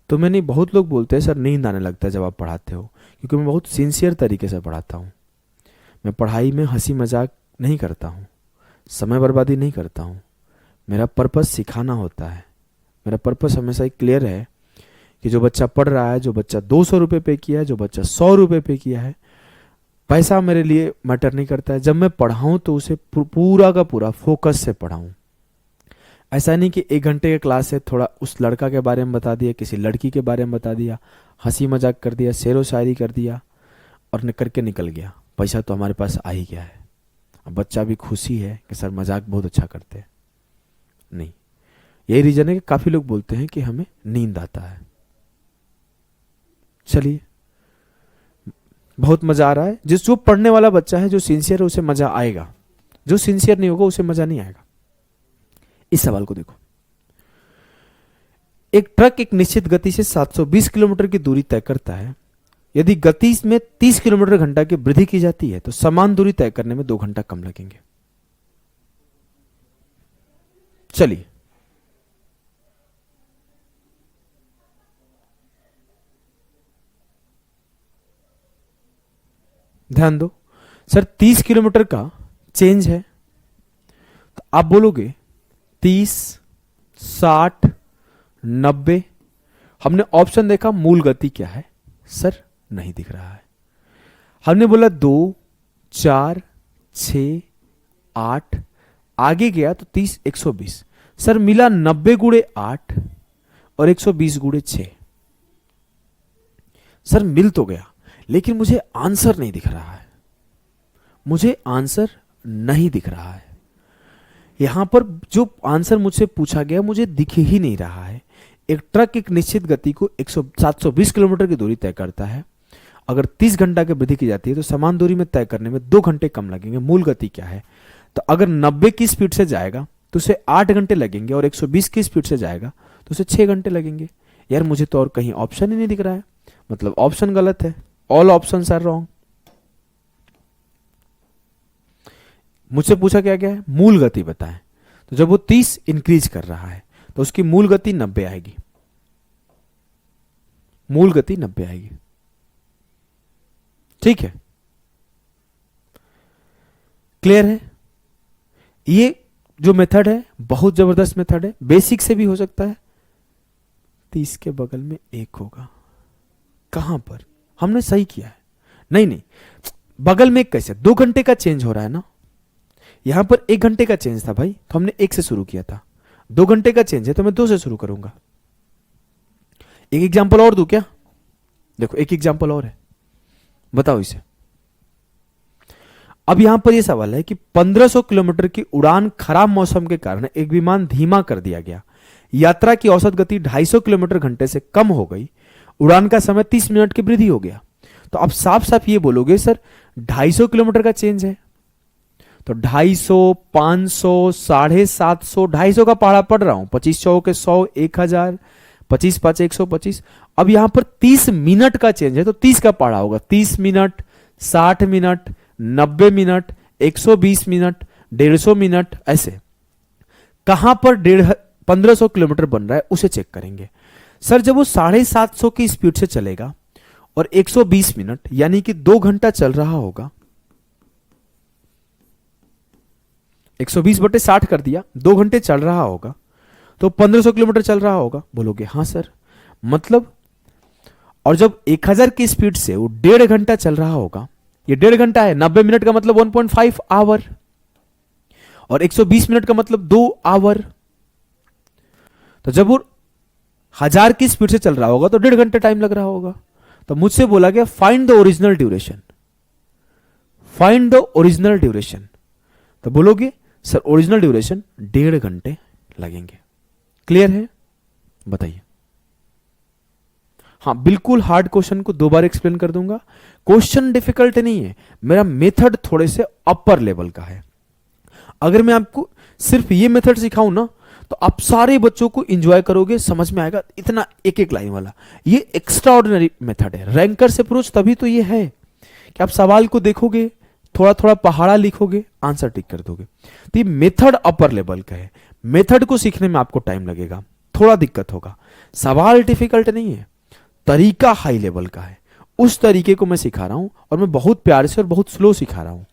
तुम्हें नहीं, बहुत लोग बोलते हैं सर नींद आने लगता है जब आप पढ़ाते हो, क्योंकि मैं बहुत सिंसियर तरीके से पढ़ाता हूँ। मैं पढ़ाई में हंसी मजाक नहीं करता हूँ, समय बर्बादी नहीं करता हूँ। मेरा पर्पस सिखाना होता है। मेरा पर्पस हमेशा एक क्लियर है कि जो बच्चा पढ़ रहा है, जो बच्चा 200 रुपये पे किया है, जो बच्चा 100 रुपये पे किया है, पैसा मेरे लिए मैटर नहीं करता है। जब मैं पढ़ाऊँ तो उसे पूरा का पूरा फोकस से पढ़ाऊँ। ऐसा नहीं कि 1 घंटे के क्लास है, थोड़ा उस लड़का के बारे में बता दिया, किसी लड़की के बारे में बता दिया, हंसी मजाक कर दिया, शेरो शायरी कर दिया और करके निकल गया। पैसा तो हमारे पास आ ही गया है। अब बच्चा भी खुशी है कि सर मजाक बहुत अच्छा करते हैं। नहीं, यही रीजन है कि काफी लोग बोलते हैं कि हमें नींद आता है। चलिए, बहुत मजा आ रहा है। जो पढ़ने वाला बच्चा है, जो सिंसियर है, उसे मजा आएगा। जो सिंसियर नहीं होगा उसे मजा नहीं आएगा। इस सवाल को देखो, एक ट्रक एक निश्चित गति से 720 किलोमीटर की दूरी तय करता है। यदि गति में 30 किलोमीटर घंटा की वृद्धि की जाती है तो समान दूरी तय करने में 2 घंटा कम लगेंगे। चलिए, ध्यान दो। सर 30 किलोमीटर का चेंज है, तो आप बोलोगे 30, 60, 90। हमने ऑप्शन देखा, मूल गति क्या है? सर नहीं दिख रहा है। हमने बोला 2, 4, 6, 8, आगे गया तो 30, 120। सर मिला 90 गुणे 8 और 120 गुणे 6। सर मिल तो गया, लेकिन मुझे आंसर नहीं दिख रहा है। मुझे आंसर नहीं दिख रहा है। यहां पर जो आंसर मुझसे पूछा गया मुझे दिख ही नहीं रहा है। एक ट्रक एक निश्चित गति को 720 किलोमीटर की दूरी तय करता है। अगर 30 घंटा की वृद्धि की जाती है तो समान दूरी में तय करने में 2 घंटे कम लगेंगे। मूल गति क्या है? तो अगर 90 की स्पीड से जाएगा तो उसे 8 घंटे लगेंगे और 120 की स्पीड से जाएगा तो उसे 6 घंटे लगेंगे। यार मुझे तो और कहीं ऑप्शन ही नहीं दिख रहा है, मतलब ऑप्शन गलत है। All options are wrong. मुझसे पूछा क्या गया है? मूल गति बताएं। तो जब वो 30 इंक्रीज कर रहा है तो उसकी मूल गति 90 आएगी। मूल गति 90 आएगी। ठीक है, क्लियर है? ये जो मेथड है बहुत जबरदस्त मेथड है। बेसिक से भी हो सकता है। 30 के बगल में 1 होगा। कहां पर? हमने सही किया है। नहीं नहीं, बगल में 1 कैसे? 2 घंटे का चेंज हो रहा है ना। यहां पर 1 घंटे का चेंज था भाई, तो हमने 1 से शुरू किया था। 2 घंटे का चेंज है तो मैं 2 से शुरू करूंगा। एक एग्जाम्पल और दूं क्या? देखो, एक एग्जाम्पल और है, बताओ इसे। अब यहां पर यह सवाल है कि 1500 किलोमीटर की उड़ान खराब मौसम के कारण एक विमान धीमा कर दिया गया। यात्रा की औसत गति 250 किलोमीटर घंटे से कम हो गई। उड़ान का समय 30 मिनट की वृद्धि हो गया। तो अब साफ साफ ये बोलोगे सर 250 किलोमीटर का चेंज है, तो 250, 500, 750, 250 का पहाड़ा पढ़ रहा हूं। 25 चौके 100, 1000, 25 5 125। अब यहां पर 30 मिनट का चेंज है तो 30 का पहाड़ा होगा। 30 minute, 60 minute, 90 minute, 120 minute, 150 minute, ऐसे कहां पर 1500 किलोमीटर बन रहा है उसे चेक करेंगे। सर जब वो 750 की स्पीड से चलेगा और 120 मिनट यानी कि 2 घंटा चल रहा होगा। 120/60 कर दिया, 2 घंटे चल रहा होगा तो 1500 किलोमीटर चल रहा होगा। बोलोगे हाँ सर, मतलब। और जब 1000 की स्पीड से वो 1.5 घंटा चल रहा होगा, ये 1.5 घंटा है, 90 मिनट का मतलब 1.5 आवर और 120 मिनट का मतलब 2 आवर। तो जब वो 1000 की स्पीड से चल रहा होगा तो 1.5 घंटे टाइम लग रहा होगा। तो मुझसे बोला गया find the original duration. Find the original duration. तो बोलोगे सर ओरिजिनल ड्यूरेशन 1.5 घंटे लगेंगे। क्लियर है? बताइए। हाँ, बिल्कुल हार्ड क्वेश्चन को दो बार एक्सप्लेन कर दूंगा। क्वेश्चन डिफिकल्ट नहीं है, मेरा मेथड थोड़े से अपर लेवल का है। अगर मैं आपको सिर्फ ये मेथड सिखाऊं ना, तो आप सारे बच्चों को एंजॉय करोगे, समझ में आएगा, इतना एक एक लाइन वाला। ये एक्स्ट्रा ऑर्डिनरी मेथड है। रैंकर्स अप्रोच तभी तो ये है कि आप सवाल को देखोगे, थोड़ा थोड़ा पहाड़ा लिखोगे, आंसर टिक कर दोगे। तो ये मेथड अपर लेवल का है। मेथड को सीखने में आपको टाइम लगेगा, थोड़ा दिक्कत होगा। सवाल डिफिकल्ट नहीं है, तरीका हाई लेवल का है। उस तरीके को मैं सिखा रहा हूं, और मैं बहुत प्यार से और बहुत स्लो सिखा रहा हूं।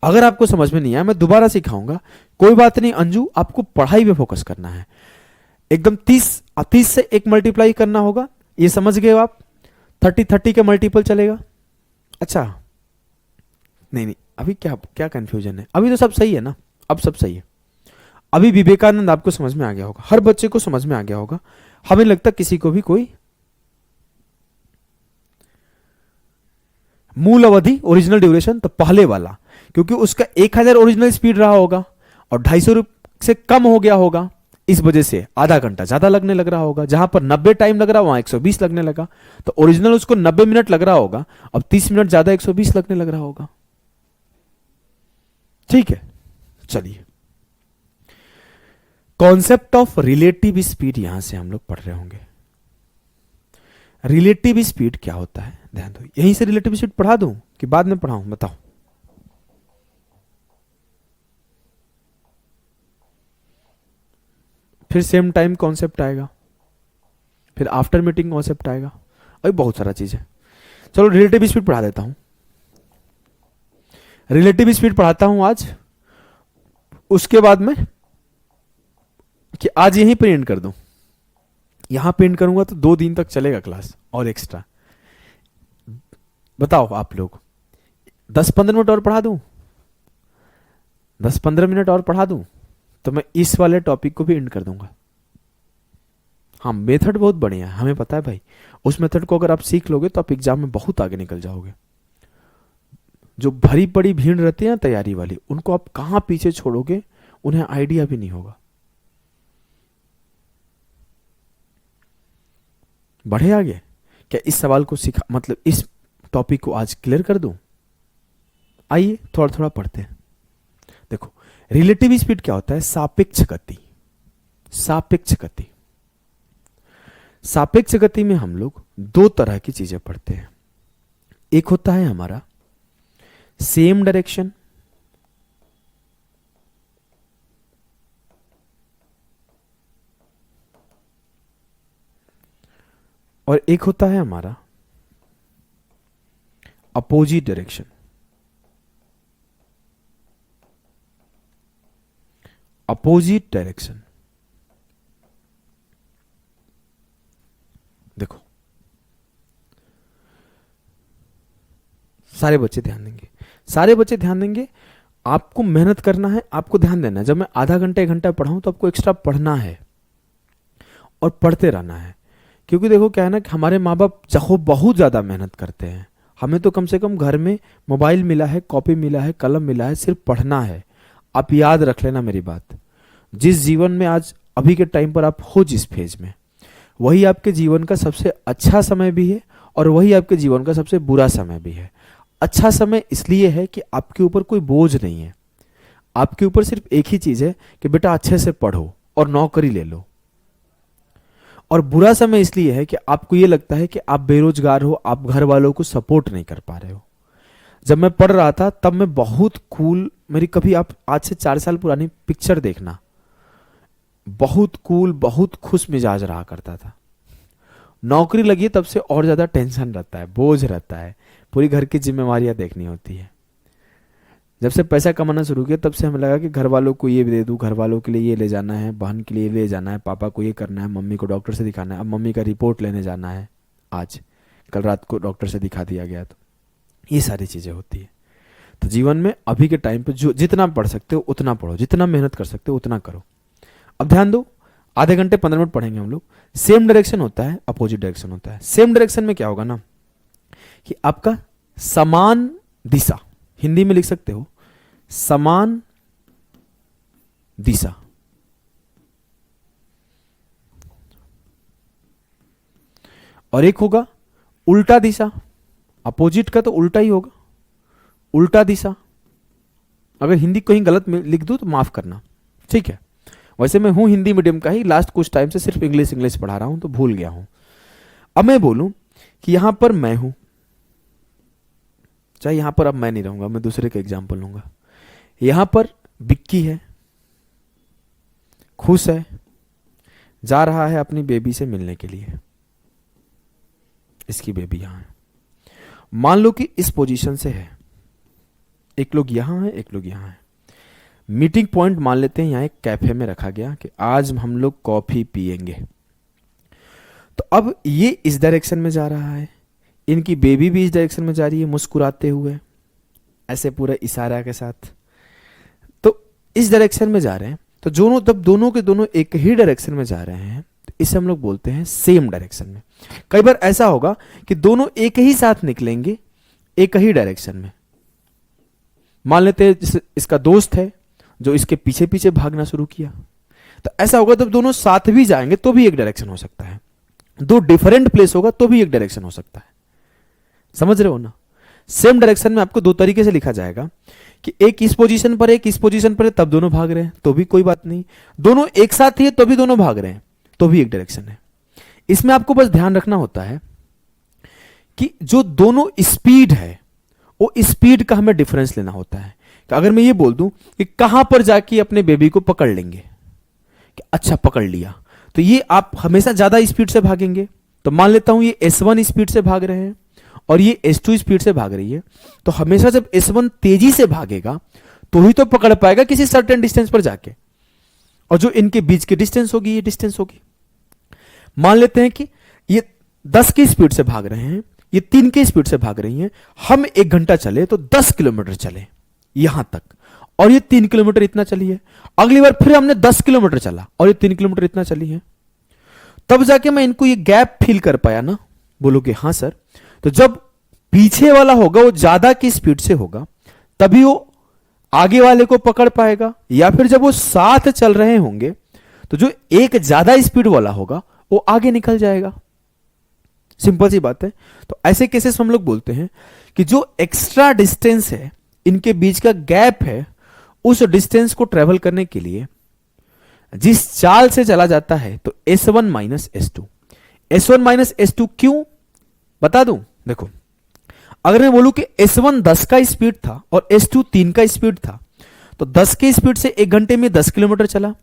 अगर आपको समझ में नहीं आया, मैं दोबारा सिखाऊंगा, कोई बात नहीं। अंजू, आपको पढ़ाई पे फोकस करना है एकदम। 30 से एक मल्टीप्लाई करना होगा, ये समझ गए हो आप। 30 का मल्टीपल चलेगा। अच्छा, नहीं, अभी क्या क्या कंफ्यूजन है? अभी तो सब सही है ना, अब सब सही है। अभी विवेकानंद आपको समझ में आ गया होगा, हर बच्चे को समझ में आ गया होगा। हमें लगता किसी को भी कोई मूल अवधि ओरिजिनल ड्यूरेशन, तो पहले वाला, क्योंकि उसका 1000 ओरिजिनल स्पीड रहा होगा और 250 से कम हो गया होगा, इस वजह से आधा घंटा ज्यादा लगने लग रहा होगा। जहां पर 90 टाइम लग रहा, वहां 120 लगने लगा। तो ओरिजिनल उसको 90 मिनट लग रहा होगा, अब 30 मिनट ज्यादा 120 लगने लग रहा होगा। ठीक है, चलिए। कॉन्सेप्ट ऑफ रिलेटिव स्पीड यहां से हम लोग पढ़ रहे होंगे। रिलेटिव स्पीड क्या होता है, ध्यान दो। यहीं से रिलेटिव स्पीड पढ़ा दूं कि बाद में पढ़ाऊं, बताओ। फिर सेम टाइम कॉन्सेप्ट आएगा, फिर आफ्टर मीटिंग कॉन्सेप्ट आएगा, अभी बहुत सारा चीज है। चलो रिलेटिव स्पीड पढ़ा देता हूं। रिलेटिव स्पीड पढ़ाता हूं आज, उसके बाद में कि आज यहीं पे एंड कर दूं। यहां पे एंड करूंगा तो 2 दिन तक चलेगा क्लास और एक्स्ट्रा। बताओ आप लोग, 10-15 मिनट और पढ़ा दूं? 10-15 मिनट और पढ़ा दूं तो मैं इस वाले टॉपिक को भी एंड कर दूंगा। हाँ, मेथड बहुत बढ़िया है, हमें पता है भाई। उस मेथड को अगर आप सीख लोगे तो आप एग्जाम में बहुत आगे निकल जाओगे। जो भरी पड़ी भीड़ रहती है तैयारी वाली, उनको आप कहां पीछे छोड़ोगे, उन्हें आइडिया भी नहीं होगा। बढ़े आगे। क्या इस सवाल को सीखा, मतलब इस टॉपिक को आज क्लियर कर दूं? आइए थोड़ा थोड़ा पढ़ते हैं। देखो, रिलेटिव स्पीड क्या होता है? सापेक्ष गति। सापेक्ष गति, सापेक्ष गति में हम लोग 2 तरह की चीजें पढ़ते हैं। एक होता है हमारा सेम डायरेक्शन, और एक होता है हमारा अपोजिट डायरेक्शन। अपोजिट डायरेक्शन, देखो सारे बच्चे ध्यान देंगे, सारे बच्चे ध्यान देंगे। आपको मेहनत करना है, आपको ध्यान देना है। जब मैं आधा घंटा 1 घंटा पढ़ाऊं तो आपको एक्स्ट्रा पढ़ना है और पढ़ते रहना है। क्योंकि देखो क्या है ना कि हमारे माँ बाप बहुत ज्यादा मेहनत करते हैं। हमें तो कम से कम घर में मोबाइल मिला है, कॉपी मिला है, कलम मिला है, सिर्फ पढ़ना है। आप याद रख लेना मेरी बात। जिस जीवन में आज अभी के टाइम पर आप हो, जिस फेज में, वही आपके जीवन का सबसे अच्छा समय भी है और वही आपके जीवन का सबसे बुरा समय भी है। अच्छा समय इसलिए है कि आपके ऊपर कोई बोझ नहीं है, आपके ऊपर सिर्फ एक ही चीज है कि बेटा अच्छे से पढ़ो और नौकरी ले लो। और बुरा समय इसलिए है कि आपको ये लगता है कि आप बेरोजगार हो, आप घर वालों को सपोर्ट नहीं कर पा रहे हो। जब मैं पढ़ रहा था तब मैं बहुत कूल, मेरी कभी आप आज से 4 साल पुरानी पिक्चर देखना, बहुत कूल, बहुत खुश मिजाज रहा करता था। नौकरी लगी तब से और ज्यादा टेंशन रहता है, बोझ रहता है, पूरी घर की जिम्मेवारियां देखनी होती है। जब से पैसा कमाना शुरू किया तब से हमें लगा कि घर वालों को ये दे दूं, घर वालों के लिए ये ले जाना है, बहन के लिए ले जाना है, पापा को ये करना है, मम्मी को डॉक्टर से दिखाना है। अब मम्मी का रिपोर्ट लेने जाना है, आज कल रात को डॉक्टर से दिखा दिया गया। तो ये सारी चीजें होती है। तो जीवन में अभी के टाइम पे जो जितना पढ़ सकते हो उतना पढ़ो, जितना मेहनत कर सकते हो उतना करो। अब ध्यान दो, आधे घंटे 15 मिनट पढ़ेंगे हम लोग। सेम डायरेक्शन होता है, अपोजिट डायरेक्शन होता है। सेम डायरेक्शन में क्या होगा ना कि आपका समान दिशा, हिंदी में लिख सकते हो समान दिशा। और एक होगा उल्टा दिशा। अपोजिट का तो उल्टा ही होगा, उल्टा दिशा। अगर हिंदी कहीं गलत में लिख दूं तो माफ करना, ठीक है। वैसे मैं हूं हिंदी मीडियम का ही, लास्ट कुछ टाइम से सिर्फ इंग्लिश पढ़ा रहा हूं तो भूल गया हूं। अब मैं बोलूं कि यहां पर मैं हूं, चाहे यहां पर अब मैं नहीं रहूंगा, मैं दूसरे का एग्जाम्पल लूंगा। यहां पर बिक्की है, खुश है, जा रहा है अपनी बेबी से मिलने के लिए। इसकी बेबी यहां है। मान लो कि इस पोजीशन से है, एक लोग यहां है, एक लोग यहां है। मीटिंग पॉइंट मान लेते हैं यहां एक कैफे में रखा गया कि आज हम लोग कॉफी पिएंगे। तो अब ये इस डायरेक्शन में जा रहा है, इनकी बेबी भी इस डायरेक्शन में जा रही है मुस्कुराते हुए, ऐसे पूरे इशारा के साथ। तो इस डायरेक्शन में जा रहे हैं, तो दोनों के दोनों एक ही डायरेक्शन में जा रहे हैं, तो इसे हम लोग बोलते हैं सेम डायरेक्शन में। कई बार ऐसा होगा कि दोनों एक ही साथ निकलेंगे एक ही डायरेक्शन में। मान लेते हैं इसका दोस्त है जो इसके पीछे पीछे भागना शुरू किया, तो ऐसा होगा जब दोनों साथ भी जाएंगे तो भी एक डायरेक्शन हो सकता है, दो डिफरेंट प्लेस होगा तो भी एक डायरेक्शन हो सकता है। समझ रहे हो ना? सेम डायरेक्शन में आपको दो तरीके से लिखा जाएगा कि एक इस पोजीशन पर, एक इस पोजीशन पर है, तब दोनों भाग रहे हैं तो भी कोई बात नहीं, दोनों एक साथ ही है तो भी दोनों भाग रहे हैं तो भी एक डायरेक्शन है। इसमें आपको बस ध्यान रखना होता है कि जो दोनों स्पीड है वो स्पीड का हमें डिफरेंस लेना होता है। कि अगर मैं ये बोल दूं कि कहां पर जाके अपने बेबी को पकड़ लेंगे, कि अच्छा पकड़ लिया, तो ये आप हमेशा ज्यादा स्पीड से भागेंगे। तो मान लेता हूं ये S1 स्पीड से भाग रहे हैं और ये S2 स्पीड से भाग रही है, तो हमेशा जब S1 तेजी से भागेगा तो ही तो पकड़ पाएगा किसी सर्टेन डिस्टेंस पर जाके, और जो इनके बीच की डिस्टेंस होगी ये डिस्टेंस होगी। मान लेते हैं कि ये 10 की स्पीड से भाग रहे हैं, ये 3 की स्पीड से भाग रही हैं। हम 1 घंटा चले तो 10 किलोमीटर चले यहां तक, और ये 3 किलोमीटर इतना चली है। अगली बार फिर हमने 10 किलोमीटर चला और ये 3 किलोमीटर इतना चली है। तब जाके मैं इनको ये गैप फील कर पाया ना? बोलोगे हाँ सर। तो जब पीछे वाला होगा वो ज्यादा की स्पीड से होगा तभी वो आगे वाले को पकड़ पाएगा, या फिर जब वो साथ चल रहे होंगे तो जो एक ज्यादा स्पीड वाला होगा वो आगे निकल जाएगा। सिंपल सी बात है। तो ऐसे केसेस हम लोग बोलते हैं कि जो एक्स्ट्रा डिस्टेंस है, इनके बीच का गैप है, उस डिस्टेंस को ट्रेवल करने के लिए जिस चाल से चला जाता है तो S1 minus S2। S1 minus S2 क्यों बता दूं? देखो, अगर मैं बोलूं कि S1 10 का स्पीड था और S2 3 का स्पीड था, तो 10 के स्पीड से 1 घंटे में 10 किलोमीटर चला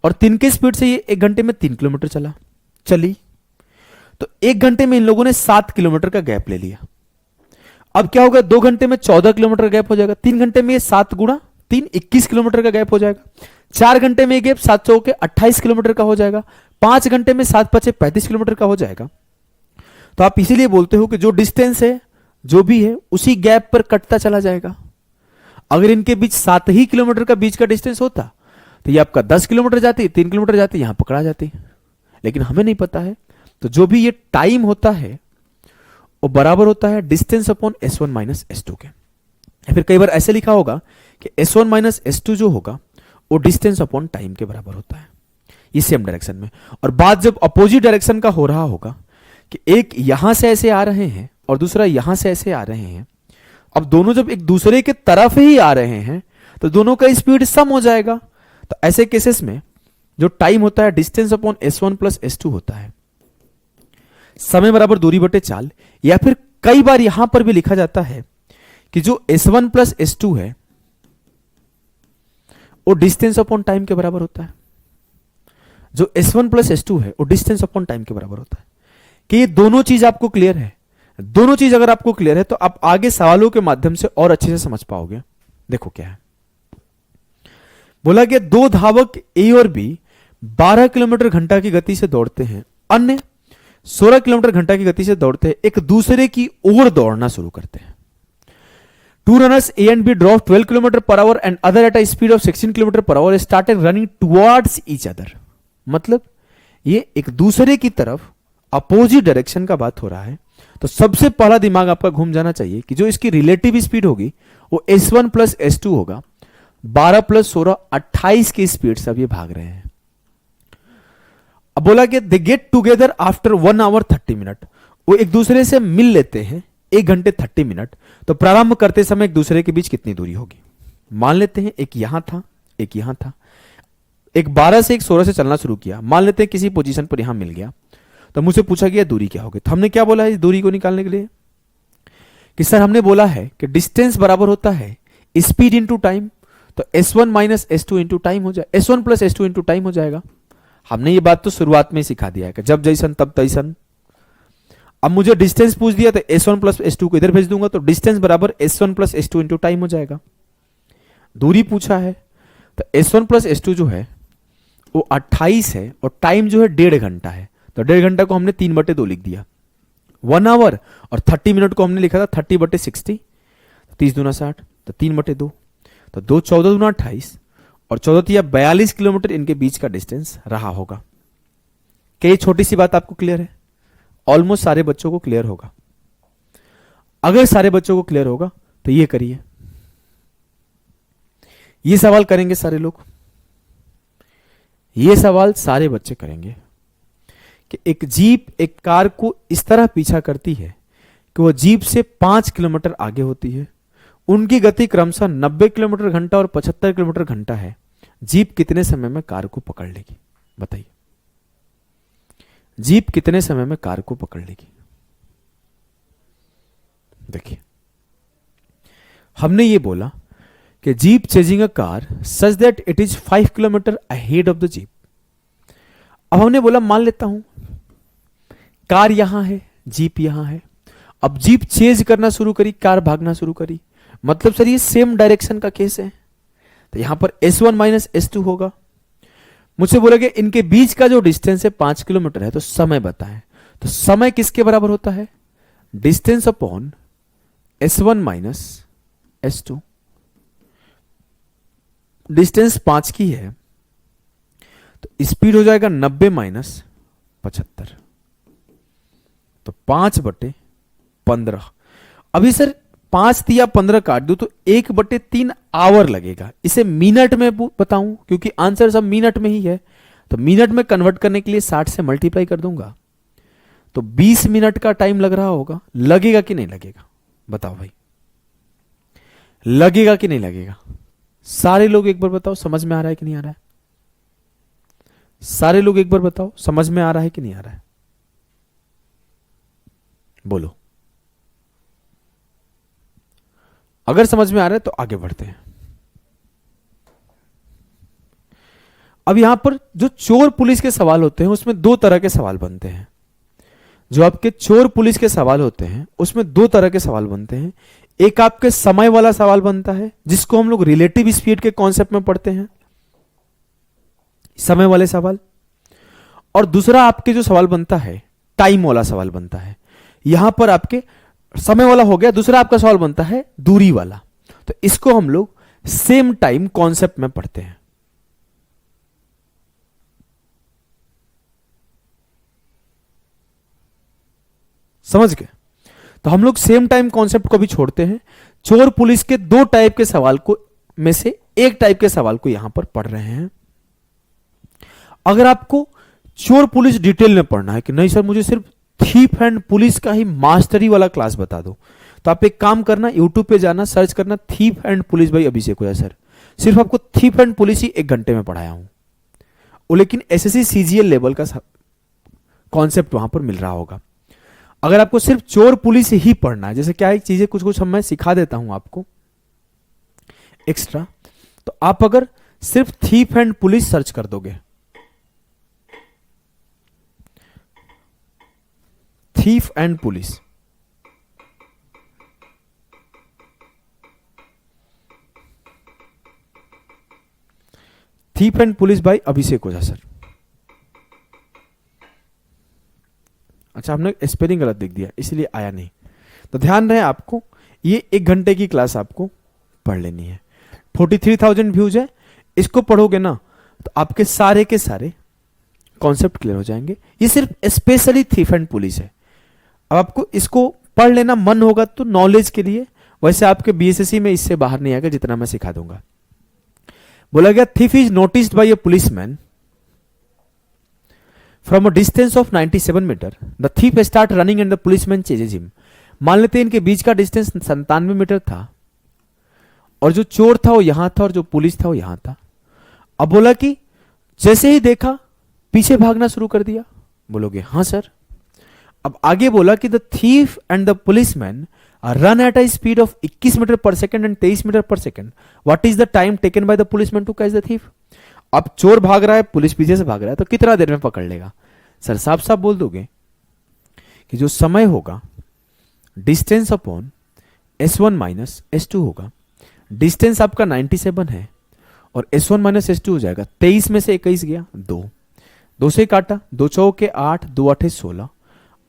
और 3 के स्पीड से ये 1 घंटे में 3 किलोमीटर चली, तो 1 घंटे में इन लोगों ने 7 किलोमीटर का गैप ले लिया। अब क्या होगा? 2 घंटे में 14 किलोमीटर गैप हो जाएगा, 3 घंटे में ये 7 गुणा 3 21 किलोमीटर का गैप हो जाएगा, 4 घंटे में ये गैप 7 के 28 किलोमीटर का हो जाएगा, 5 घंटे में 7 5 35 किलोमीटर का हो जाएगा। तो आप इसीलिए बोलते हो कि जो डिस्टेंस है जो भी है उसी गैप पर कटता चला जाएगा। अगर इनके बीच 7 ही किलोमीटर का बीच का डिस्टेंस होता तो ये आपका 10 किलोमीटर जाती, 3 किलोमीटर जाती, यहां पकड़ा जाती, लेकिन हमें नहीं पता है। तो जो भी ये टाइम होता है वो बराबर होता है distance upon S1 minus S2 के। या फिर कई बार ऐसे लिखा होगा कि S1 माइनस S2 जो होगा वो डिस्टेंस अपॉन टाइम के बराबर होता है, ये सेम डायरेक्शन में। और बात जब अपोजिट डायरेक्शन का हो रहा होगा कि एक यहां से ऐसे आ रहे हैं और दूसरा यहां से ऐसे आ रहे हैं, अब दोनों जब एक दूसरे के तरफ ही आ रहे हैं तो दोनों का स्पीड सम हो जाएगा। तो ऐसे केसेस में जो टाइम होता है distance upon S1 plus S2 होता है, समय बराबर दूरी बटे चाल। या फिर कई बार यहां पर भी लिखा जाता है कि जो S1 प्लस S2 है वो डिस्टेंस अपॉन टाइम के बराबर होता है। जो S1 प्लस S2 है वो डिस्टेंस अपॉन टाइम के बराबर होता है। कि ये दोनों चीज आपको क्लियर है? दोनों चीज अगर आपको क्लियर है तो आप आगे सवालों के माध्यम से और अच्छे से समझ पाओगे। देखो क्या है, बोला गया 2 धावक A और B 12 किलोमीटर घंटा की गति से दौड़ते हैं, अन्य 16 किलोमीटर घंटा की गति से दौड़ते हैं, एक दूसरे की ओर दौड़ना शुरू करते हैं। 2 runners A and B drove 12 km per hour and other at a speed of 16 km per hour started running towards each other। मतलब ये एक दूसरे की तरफ अपोजिट डायरेक्शन का बात हो रहा है। तो सबसे पहला दिमाग आपका घूम जाना चाहिए कि जो इसकी रिलेटिव स्पीड होगी वो S1 प्लस S2 होगा। 12 प्लस 16 28 की स्पीड से अब ये भाग रहे हैं। अब बोला कि they get together after 1 hour 30 minutes। वो एक दूसरे से मिल लेते हैं 1 घंटे 30 मिनट, तो प्रारंभ करते समय एक दूसरे के बीच कितनी दूरी होगी? मान लेते हैं एक यहां था, एक यहां था, एक 12 से एक 16 से चलना शुरू किया, मान लेते हैं किसी पोजीशन पर यहां मिल गया, तो मुझसे पूछा गया दूरी क्या होगी। तो हमने क्या बोला है इस दूरी को निकालने के लिए कि सर हमने बोला है कि डिस्टेंस बराबर होता है स्पीड इंटू टाइम, तो S1 minus S2 into time हो जाए, S1 plus S2 into time हो जाएगा। हमने ये बात तो शुरुआत में ही सिखा दिया है कि जब जैसन तब तैसन। अब मुझे डिस्टेंस पूछ दिया तो S1 प्लस S2 को इधर भेज दूंगा, तो डिस्टेंस बराबर S1 plus S2 into time हो जाएगा। दूरी पूछा है तो S1 प्लस S2 जो है वो 28 है और टाइम जो है 1.5 घंटा है, तो 1.5 घंटा को हमने 3/2 लिख दिया। 1 आवर और 30 मिनट को हमने लिखा था 30/60, 30 दूना 60, तो 3/2, तो 2 14 दूना 28 और 14 तिया 42 किलोमीटर इनके बीच का डिस्टेंस रहा होगा। क्या ये छोटी सी बात आपको क्लियर है? ऑलमोस्ट सारे बच्चों को क्लियर होगा। अगर सारे बच्चों को क्लियर होगा तो ये करिए, ये सवाल करेंगे सारे लोग, ये सवाल सारे बच्चे करेंगे कि एक जीप एक कार को इस तरह पीछा करती है कि वह जीप से 5 किलोमीटर आगे होती है, उनकी गति क्रमशः 90 किलोमीटर घंटा और 75 किलोमीटर घंटा है। जीप कितने समय में कार को पकड़ लेगी? बताइए, जीप कितने समय में कार को पकड़ लेगी? देखिए, हमने ये बोला कि jeep chasing a car such that it is 5 kilometre ahead of the jeep. अब हमने बोला मान लेता हूं कार यहां है, जीप यहां है, अब जीप चेज करना शुरू करी, कार भागना शुरू करी, मतलब सर ये सेम डायरेक्शन का केस है, तो यहां पर S1 माइनस S2 होगा। मुझसे बोला कि इनके बीच का जो डिस्टेंस है 5 किलोमीटर है, तो समय बताएं, तो समय किसके बराबर होता है? Distance upon S1 minus S2। Distance 5 की है तो स्पीड हो जाएगा 90 माइनस 75, तो 5/15। अभी सर 5 तिया 15 काट दू तो 1/3 आवर लगेगा। इसे मिनट में बताऊं क्योंकि आंसर सब मिनट में ही है, तो मिनट में कन्वर्ट करने के लिए 60 से मल्टीप्लाई कर दूंगा, तो 20 मिनट का टाइम लग रहा होगा। लगेगा कि नहीं लगेगा? बताओ भाई, लगेगा कि नहीं लगेगा? सारे लोग एक बार बताओ, समझ में आ रहा है कि नहीं आ रहा है? सारे लोग एक बार बताओ, समझ में आ रहा है कि नहीं आ रहा है? बोलो, अगर समझ में आ रहा है तो आगे बढ़ते हैं। अब यहां पर जो चोर पुलिस के सवाल होते हैं उसमें 2 तरह के सवाल बनते हैं। जो आपके चोर पुलिस के सवाल होते हैं उसमें 2 तरह के सवाल बनते हैं। एक आपके समय वाला सवाल बनता है जिसको हम लोग रिलेटिव स्पीड के कॉन्सेप्ट में पढ़ते हैं, समय वाले सवाल, और दूसरा आपके जो सवाल बनता है टाइम वाला सवाल बनता है। यहां पर आपके समय वाला हो गया, दूसरा आपका सवाल बनता है दूरी वाला, तो इसको हम लोग सेम टाइम कॉन्सेप्ट में पढ़ते हैं। समझ गए? तो हम लोग सेम टाइम कॉन्सेप्ट को भी छोड़ते हैं। चोर पुलिस के 2 टाइप के सवाल को में से एक टाइप के सवाल को यहां पर पढ़ रहे हैं। अगर आपको चोर पुलिस डिटेल में पढ़ना है कि नहीं सर मुझे सिर्फ थीफ एंड पुलिस का ही मास्टरी वाला क्लास बता दो, तो आप एक काम करना, यूट्यूब पे जाना, सर्च करना thief and police by Abhishek Ojha sir. सिर्फ आपको थीफ एंड पुलिस ही 1 घंटे में पढ़ाया हूं, वो लेकिन एसएससी सीजीएल लेवल का कॉन्सेप्ट वहां पर मिल रहा होगा। अगर आपको सिर्फ चोर पुलिस ही पढ़ना है, जैसे क्या है चीजें कुछ कुछ मैं सिखा देता हूं आपको एक्स्ट्रा, तो आप अगर सिर्फ थीफ एंड पुलिस सर्च कर दोगे, thief and police, thief and police by Abhishek Ojha sir. अच्छा, हमने स्पेलिंग गलत लिख दिया इसलिए आया नहीं, तो ध्यान रहे आपको ये 1 घंटे की क्लास आपको पढ़ लेनी है। 43,000 व्यूज है, इसको पढ़ोगे ना तो आपके सारे के सारे कॉन्सेप्ट क्लियर हो जाएंगे। ये सिर्फ स्पेशली थीफ एंड पुलिस है। अब आपको इसको पढ़ लेना मन होगा तो नॉलेज के लिए, वैसे आपके बीएसएससी में इससे बाहर नहीं आएगा जितना मैं सिखा दूंगा। बोला गया thief is noticed by a policeman from a distance of 97 metre the thief start running and the policeman chases him. मान लेते हैं इनके बीच का डिस्टेंस 97 मीटर था और जो चोर था वो यहां था और जो पुलिस था वो यहां था। अब बोला कि जैसे ही देखा पीछे भागना शुरू कर दिया। बोलोगे हाँ सर। अब आगे बोला कि the thief and the policeman run at a speed of 21 metre per second and 23 metre per second. What is the time taken by the policeman to catch the thief. अब चोर भाग रहा है, पुलिस पीछे से भाग रहा है, तो कितना देर में पकड़ लेगा। सर साफ साफ बोल दोगे कि जो समय होगा distance upon S1 minus S2 होगा। डिस्टेंस आपका 97 है और S1 माइनस S2 हो जाएगा 23 में से 21 गया 2, 2 से काटा, 2 चौके 8, 2 8 16,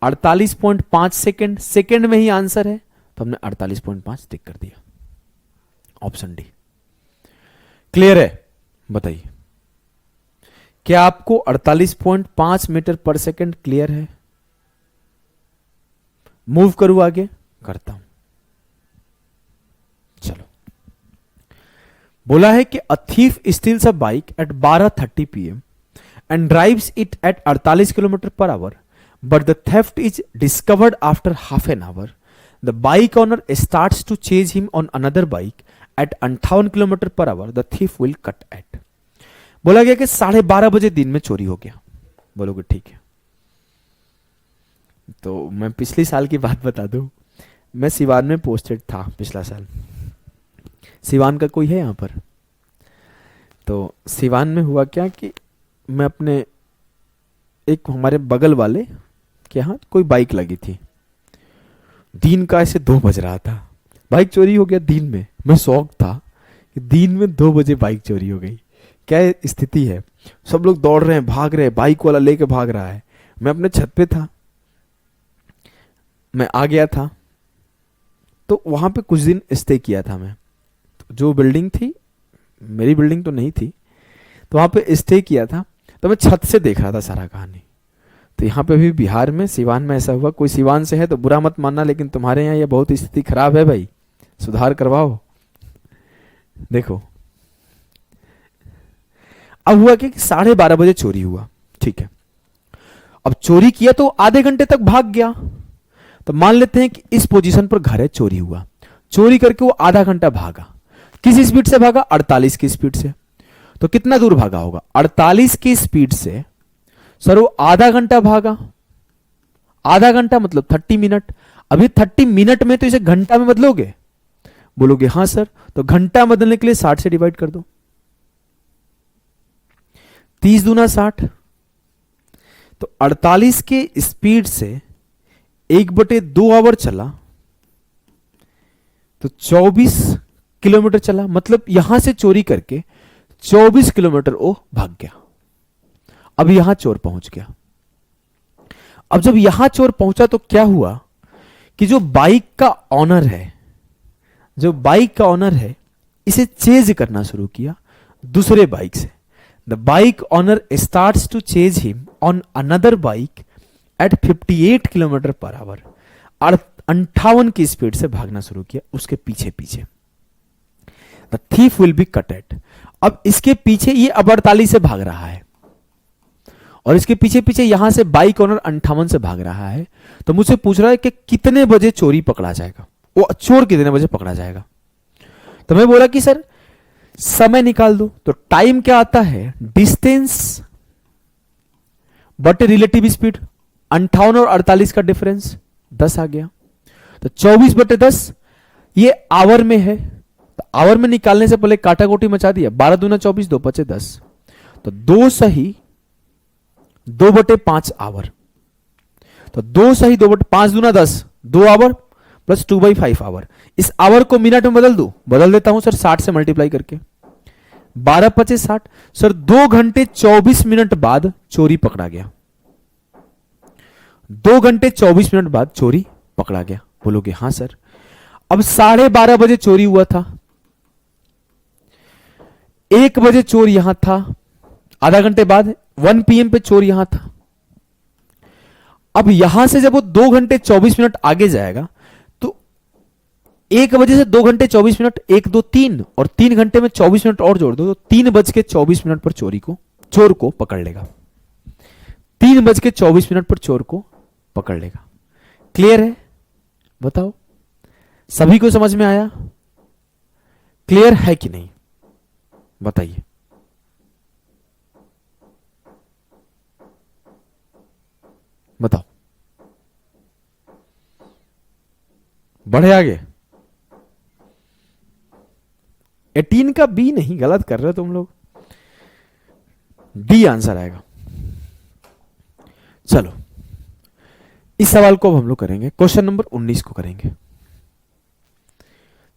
48.5 सेकेंड। सेकेंड में ही आंसर है तो हमने 48.5 टिक कर दिया, ऑप्शन डी। क्लियर है? बताइए क्या आपको 48.5 मीटर पर सेकेंड क्लियर है? मूव करूं आगे? करता हूं। चलो, बोला है कि a thief steals a bike at 12:30 PM and drives it at 48 kilometre per hour, but the theft is discovered after half an hour. The bike owner starts to chase him on another bike at 58 kilometre per hour. The thief will caught at. बोला गया कि 12:30 बजे दिन में चोरी हो गया। बोलोगे ठीक है। तो मैं पिछले साल की बात बता दूं, मैं सिवान में पोस्टेड था पिछला साल। सिवान का कोई है यहां पर? तो सिवान में हुआ क्या कि मैं अपने एक हमारे बगल वाले के यहाँ कोई बाइक लगी थी। दिन का ऐसे 2 बज रहा था, बाइक चोरी हो गया दिन में। मैं शौक था कि दिन में 2 बजे बाइक चोरी हो गई, क्या स्थिति है। सब लोग दौड़ रहे हैं, भाग रहे हैं, बाइक वाला लेके भाग रहा है। मैं अपने छत पे था, मैं आ गया था। तो वहां पे कुछ दिन स्टे किया था मैं। तो जो बिल्डिंग थी, मेरी बिल्डिंग तो नहीं थी, तो वहां पे स्टे किया था। तो मैं छत से देख रहा था सारा कहानी। तो यहाँ पे भी बिहार में सिवान में ऐसा हुआ। कोई सिवान से है तो बुरा मत मानना, लेकिन तुम्हारे यहाँ ये बहुत स्थिति खराब है भाई, सुधार करवाओ। देखो अब हुआ कि 12:30 बजे चोरी हुआ, ठीक है। अब चोरी किया तो आधे घंटे तक भाग गया। तो मान लेते हैं कि इस पोजीशन पर घर है, चोरी हुआ। चोरी करके वो आधा घंटा भागा। किस स्पीड से भागा? 48 की स्पीड से। तो कितना दूर भागा होगा? 48 की स्पीड से सर वो आधा घंटा भागा। आधा घंटा मतलब 30 मिनट। अभी 30 मिनट में तो इसे घंटा में बदलोगे? बोलोगे हाँ सर। तो घंटा बदलने के लिए 60 से डिवाइड कर दो। 30 दूना 60। तो 48 के स्पीड से 1/2 आवर चला तो 24 किलोमीटर चला। मतलब यहां से चोरी करके 24 किलोमीटर वो भाग गया। अब यहां चोर पहुंच गया। अब जब यहां चोर पहुंचा तो क्या हुआ कि जो बाइक का ऑनर है, इसे चेज करना शुरू किया दूसरे बाइक से। The bike owner starts to chase him on another bike at 58 kilometre per hour. 58 की स्पीड से भागना शुरू किया उसके पीछे पीछे। The thief will be caught at. अब इसके पीछे ये अब 48 से भाग रहा है और इसके पीछे पीछे यहां से बाइक ऑनर 58 से भाग रहा है। तो मुझसे पूछ रहा है कि कितने बजे चोरी पकड़ा जाएगा, वो चोर कितने बजे पकड़ा जाएगा। तो मैं बोला कि सर समय निकाल दो। तो टाइम क्या आता है? डिस्टेंस बटे रिलेटिव स्पीड। 58 और 48 का डिफरेंस 10 आ गया। तो 24/10 ये आवर में है। तो आवर में निकालने से पहले काटा कोटी मचा दिया। 12 दूना 24, 2 5 10। तो 2 सही 2/5 आवर। तो 2 सही 2/5 दूना 10, 2 आवर प्लस 2/5 आवर। इस आवर को मिनट में बदल देता हूं सर 60 से मल्टीप्लाई करके। 12 5 60। सर 2 घंटे 24 मिनट बाद चोरी पकड़ा गया। 2 घंटे 24 मिनट बाद चोरी पकड़ा गया। बोलोगे हां सर। अब 12:30 बजे चोरी हुआ था, 1 बजे चोर यहां था, आधा घंटे बाद 1 PM पे चोर यहां था। अब यहां से जब वो 2 घंटे 24 मिनट आगे जाएगा तो 1 बजे से 2 घंटे 24 मिनट, 1 2 3 और 3 घंटे में 24 मिनट और जोड़ दो तो 3 बज के 24 मिनट पर चोर को पकड़ लेगा। 3:24 पर चोर को पकड़ लेगा। क्लियर है? बताओ, सभी को समझ में आया? क्लियर है कि नहीं? बताइए। बताओ, बढ़े आगे। 18 का बी नहीं, गलत कर रहे हो तुम लोग, डी आंसर आएगा। चलो, इस सवाल को अब हम लोग करेंगे, क्वेश्चन नंबर 19 को करेंगे।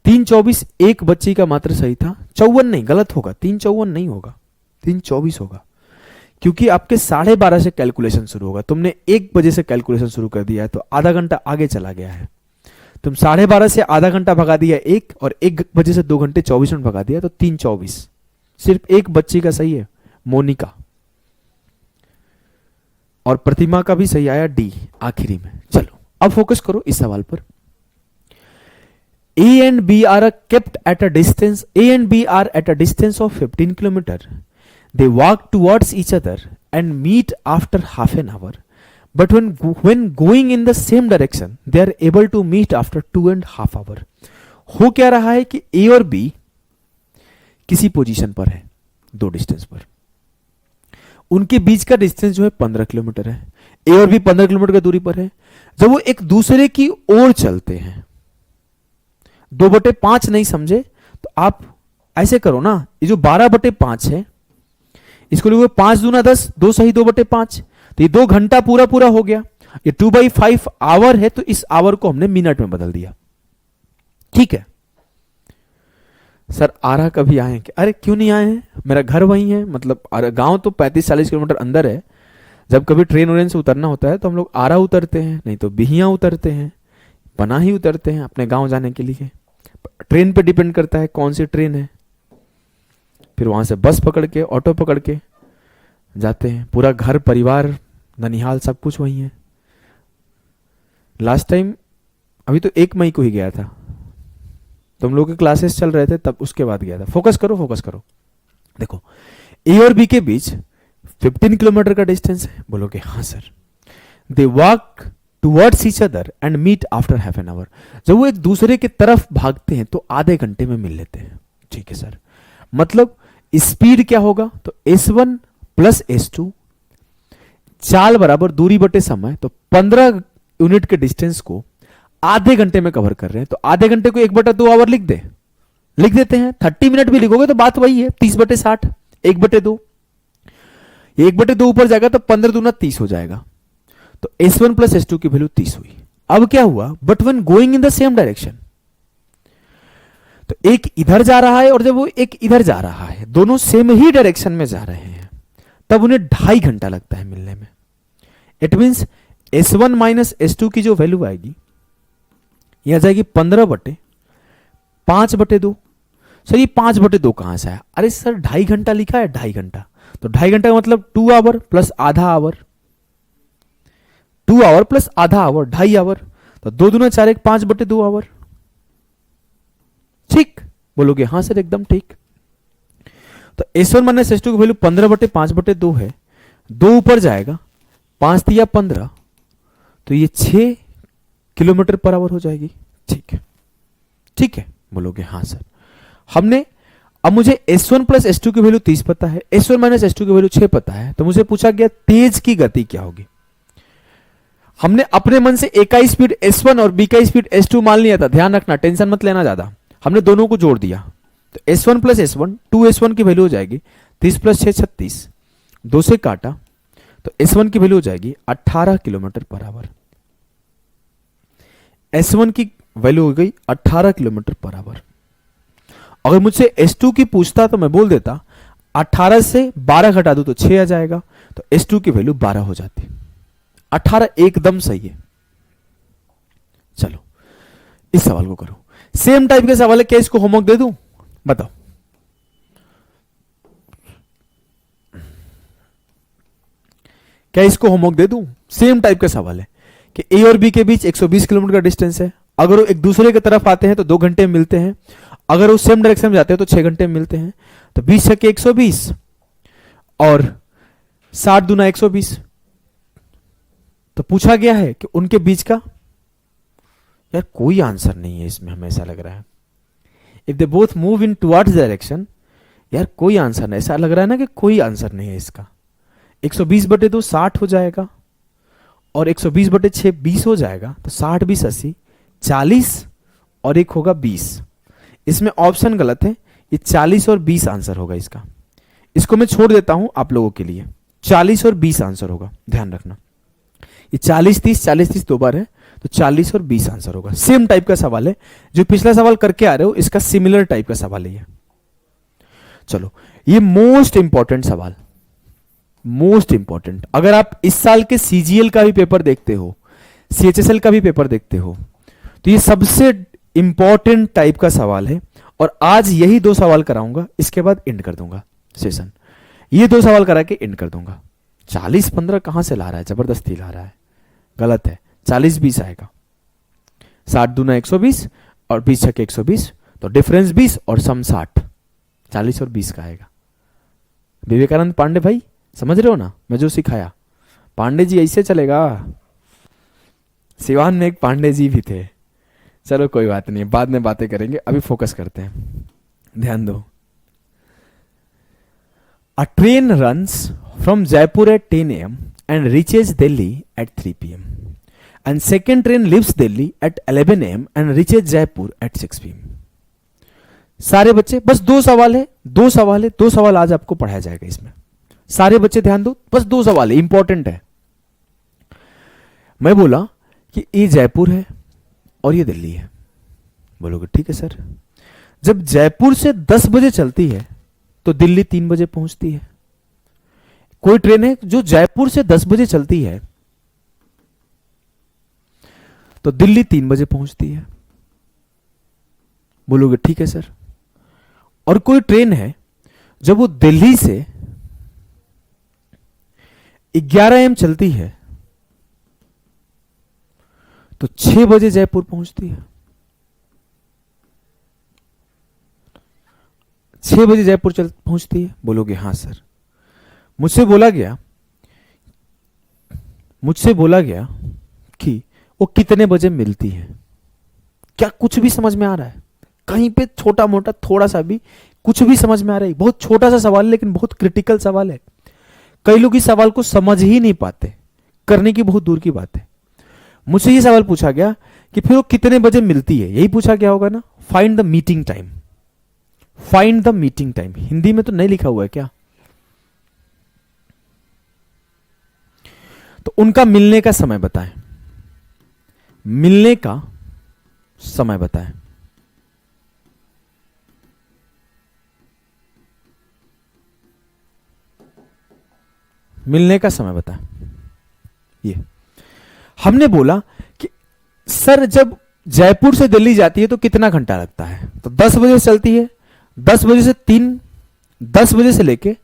3:24 एक बच्ची का मात्र सही था, 54 नहीं, गलत होगा, 3:54 नहीं होगा, 3:24 होगा, क्योंकि आपके 12:30 से कैलकुलेशन शुरू होगा। तुमने 1 बजे से कैलकुलेशन शुरू कर दिया है, तो आधा घंटा आगे चला गया है। तुम 12:30 से आधा घंटा भगा दिया 1, और 1 बजे से 2 घंटे 24 मिनट भगा दिया, तो 3:24। सिर्फ एक बच्ची का सही है, मोनिका, और प्रतिमा का भी सही आया, डी आखिरी में। चलो अब फोकस करो इस सवाल पर। A and B are kept at a distance. A and B are at a distance of 15 kilometer. They walk towards each other and meet after half an hour. But when going in the same direction, they are able to meet after 2.5 hours. हो क्या रहा है कि A और B किसी position पर है, दो डिस्टेंस पर, उनके बीच का डिस्टेंस जो है 15 किलोमीटर है। A और B 15 किलोमीटर की दूरी पर है। जब वो एक दूसरे की ओर चलते हैं, 2/5 नहीं समझे तो आप ऐसे करो ना, ये जो 12/5 है इसको लिखो 5 दूना 10, 2 सही 2/5, तो ये 2 घंटा पूरा पूरा हो गया। ये 2/5 आवर है, तो इस आवर को हमने मिनट में बदल दिया। ठीक है सर, आरा कभी आए कि? अरे क्यों नहीं आए हैं, मेरा घर वहीं है, मतलब गांव तो 35-40 किलोमीटर अंदर है। जब कभी ट्रेन व्रेन से उतरना होता है तो हम लोग आरा उतरते हैं, नहीं तो बिहियां उतरते हैं, पनाही उतरते हैं अपने गांव जाने के लिए। ट्रेन पे डिपेंड करता है कौन सी ट्रेन है, फिर वहां से बस पकड़ के, ऑटो पकड़ के जाते हैं। पूरा घर परिवार, ननिहाल सब कुछ वहीं है। लास्ट टाइम अभी तो 1 मई को ही गया था, तुम लोग के क्लासेस चल रहे थे तब, उसके बाद गया था। फोकस करो, फोकस करो। देखो, ए और बी के बीच 15 किलोमीटर का डिस्टेंस है। बोलोगे हाँ sir. They walk towards each other and meet after half an hour. जब वो एक दूसरे की तरफ भागते हैं तो आधे घंटे में मिल लेते हैं। ठीक है सर, मतलब स्पीड क्या होगा, तो S1 प्लस S2, चाल बराबर दूरी बटे समय, तो 15 यूनिट के डिस्टेंस को आधे घंटे में कवर कर रहे हैं। तो आधे घंटे को 1/2 आवर लिख देते हैं। 30 मिनट भी लिखोगे तो बात वही है, 30/60, 1/2। 1/2 ऊपर जाएगा तो 15 दूना 30 हो जाएगा। तो S1 प्लस S2 की वैल्यू 30 हुई। अब क्या हुआ, but when going in the same direction, तो एक इधर जा रहा है और जब वो एक इधर जा रहा है, दोनों सेम ही डायरेक्शन में जा रहे हैं, तब उन्हें 2.5 घंटा लगता है मिलने में। It means S1 minus S2 की जो वैल्यू आएगी यह जाएगी 15/5/2। सर ये 5/2 कहां से आया? अरे सर 2.5 घंटा लिखा है, 2.5 घंटा, तो 2.5 घंटा का मतलब 2 आवर प्लस आधा आवर, 2 आवर प्लस आधा आवर, 2.5 आवर, तो 2 दूना 4, 1 5/2 आवर। ठीक बोलोगे हाँ सर एकदम ठीक। तो S1 माइनस S2 की वैल्यू 15/5/2 है। 2 ऊपर जाएगा, 5 तिया 15, तो ये 6 किलोमीटर पर आवर हो जाएगी। ठीक है, ठीक है बोलोगे हाँ सर। हमने अब मुझे S1 प्लस S2 की वैल्यू 30 पता है, S1 माइनस S2 की वैल्यू 6 पता है, तो मुझे पूछा गया तेज की गति क्या होगी। हमने अपने मन से A का स्पीड S1 और B का स्पीड S2 मान लिया था। ध्यान रखना, टेंशन मत लेना ज्यादा। हमने दोनों को जोड़ दिया, तो S1 प्लस S1, 2S1 की वैल्यू हो जाएगी 30 प्लस 6 36, 2 से काटा, तो S1 की वैल्यू हो जाएगी 18 किलोमीटर पर आवर। S1 की वैल्यू हो गई 18 किलोमीटर पर आवर। अगर मुझसे S2 की पूछता तो मैं बोल देता 18 से 12 घटा दूं तो 6 आ जाएगा, तो S2 की वैल्यू 12 हो जाती। 18 एकदम सही है। चलो इस सवाल को करो। सेम टाइप के सवाल है, क्या इसको होमवर्क दे दूं? बताओ। क्या इसको होमवर्क दे दूं? सेम टाइप का सवाल है कि ए और बी के बीच 120 किलोमीटर का डिस्टेंस है। अगर वो एक दूसरे की तरफ आते हैं तो 2 घंटे मिलते हैं, अगर वो सेम डायरेक्शन में जाते हैं तो 6 घंटे मिलते हैं। तो 20 छक्के 120 और 60 दूना 120, तो पूछा गया है कि उनके बीच का, यार कोई आंसर नहीं है इसमें, हमें ऐसा लग रहा है। If they both move in towards direction, यार कोई आंसर नहीं, ऐसा लग रहा है ना कि कोई आंसर नहीं है इसका। 120/2 60 हो जाएगा और 120/6 20 हो जाएगा, तो 60 20 80 40 और एक होगा 20। इसमें ऑप्शन गलत है, ये 40 और 20 आंसर होगा इसका। इसको मैं छोड़ देता हूं आप लोगों के लिए, 40 और 20 आंसर होगा, ध्यान रखना। ये 40 30 दो बार है, तो 40 और 20 आंसर होगा। सेम टाइप का सवाल है, जो पिछला सवाल करके आ रहे हो इसका सिमिलर टाइप का सवाल है ये। चलो, ये मोस्ट इंपॉर्टेंट सवाल, मोस्ट इंपॉर्टेंट। अगर आप इस साल के सीजीएल का भी पेपर देखते हो, सीएचएसएल का भी पेपर देखते हो, तो ये सबसे इंपॉर्टेंट टाइप का सवाल है। और आज यही 2 सवाल कराऊंगा, इसके बाद एंड कर दूंगा सेशन। ये 2 सवाल करा के एंड कर दूंगा। 40-15 कहां से ला रहा है, जबरदस्ती ला रहा है, गलत है। 40-20 आएगा, 60 दूना 120 और 20 छक्के 120, तो डिफरेंस 20 और सम 60, 40 और 20 का आएगा। विवेकानंद पांडे भाई, समझ रहे हो ना मैं जो सिखाया? पांडे जी ऐसे चलेगा? सिवान में एक पांडे जी भी थे। चलो कोई बात नहीं, बाद में बातें करेंगे, अभी फोकस करते हैं, ध्यान दो। A train runs from Jaipur at 10 AM and reaches Delhi at 3 PM. And second train leaves Delhi at 11 AM and reaches Jaipur at 6 PM. सारे बच्चे, बस 2 सवाल है, 2 सवाल है, 2 सवाल आज आपको पढ़ाया जाएगा इसमें। सारे बच्चे ध्यान दो, बस 2 सवाल है, इंपॉर्टेंट है। मैं बोला कि ये जयपुर है और ये दिल्ली है, बोलोगे ठीक है सर। जब जयपुर से 10 बजे चलती है तो दिल्ली 3 बजे पहुंचती है। कोई ट्रेन है जो जयपुर से 10 बजे चलती है तो दिल्ली 3 बजे पहुंचती है, बोलोगे ठीक है सर। और कोई ट्रेन है जब वो दिल्ली से 11 AM चलती है तो 6 बजे जयपुर पहुंचती है। 6 बजे जयपुर पहुंचती है, बोलोगे हां सर। मुझसे बोला गया कि वो कितने बजे मिलती है। क्या कुछ भी समझ में आ रहा है? कहीं पे छोटा मोटा थोड़ा सा भी कुछ भी समझ में आ रहा है? बहुत छोटा सा सवाल है लेकिन बहुत क्रिटिकल सवाल है। कई लोग इस सवाल को समझ ही नहीं पाते, करने की बहुत दूर की बात है। मुझसे ये सवाल पूछा गया कि फिर वो कितने बजे मिलती है, यही पूछा गया होगा ना। Find the meeting time, find the meeting time. Hindi में तो नहीं लिखा हुआ है क्या? तो उनका मिलने का समय बताएं, मिलने का समय बताएं। मिलने का समय बताएं। ये हमने बोला कि सर जब जयपुर से दिल्ली जाती है तो कितना घंटा लगता है? तो 10 बजे से चलती है, 10 बजे से 10 बजे से लेके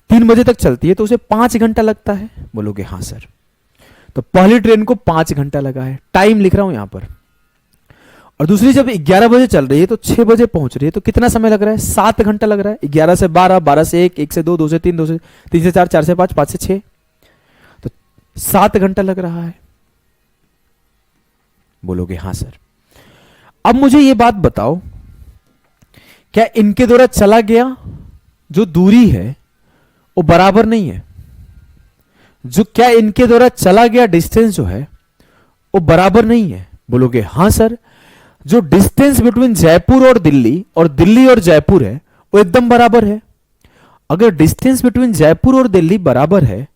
3 बजे तक चलती है, तो उसे 5 घंटा लगता है, बोलोगे हाँ सर। तो पहली ट्रेन को 5 घंटा लगा है, टाइम लिख रहा हूं यहां पर। और दूसरी जब 11 बजे चल रही है तो 6 बजे पहुंच रही है, तो कितना समय लग रहा है? 7 घंटा लग रहा है। 11 से 12, 12 से 1, 1 से 2, 2 से 3, 3 से 4, 4 से 5, 5 से 6, तो 7 घंटा लग रहा है, बोलोगे हाँ सर। अब मुझे यह बात बताओ, क्या इनके द्वारा चला गया जो दूरी है वो बराबर नहीं है? जो क्या इनके द्वारा चला गया डिस्टेंस जो है वो बराबर नहीं है? बोलोगे हाँ सर। जो डिस्टेंस बिटवीन जयपुर और दिल्ली और जयपुर है वो एकदम बराबर है। अगर डिस्टेंस बिटवीन जयपुर और दिल्ली बराबर है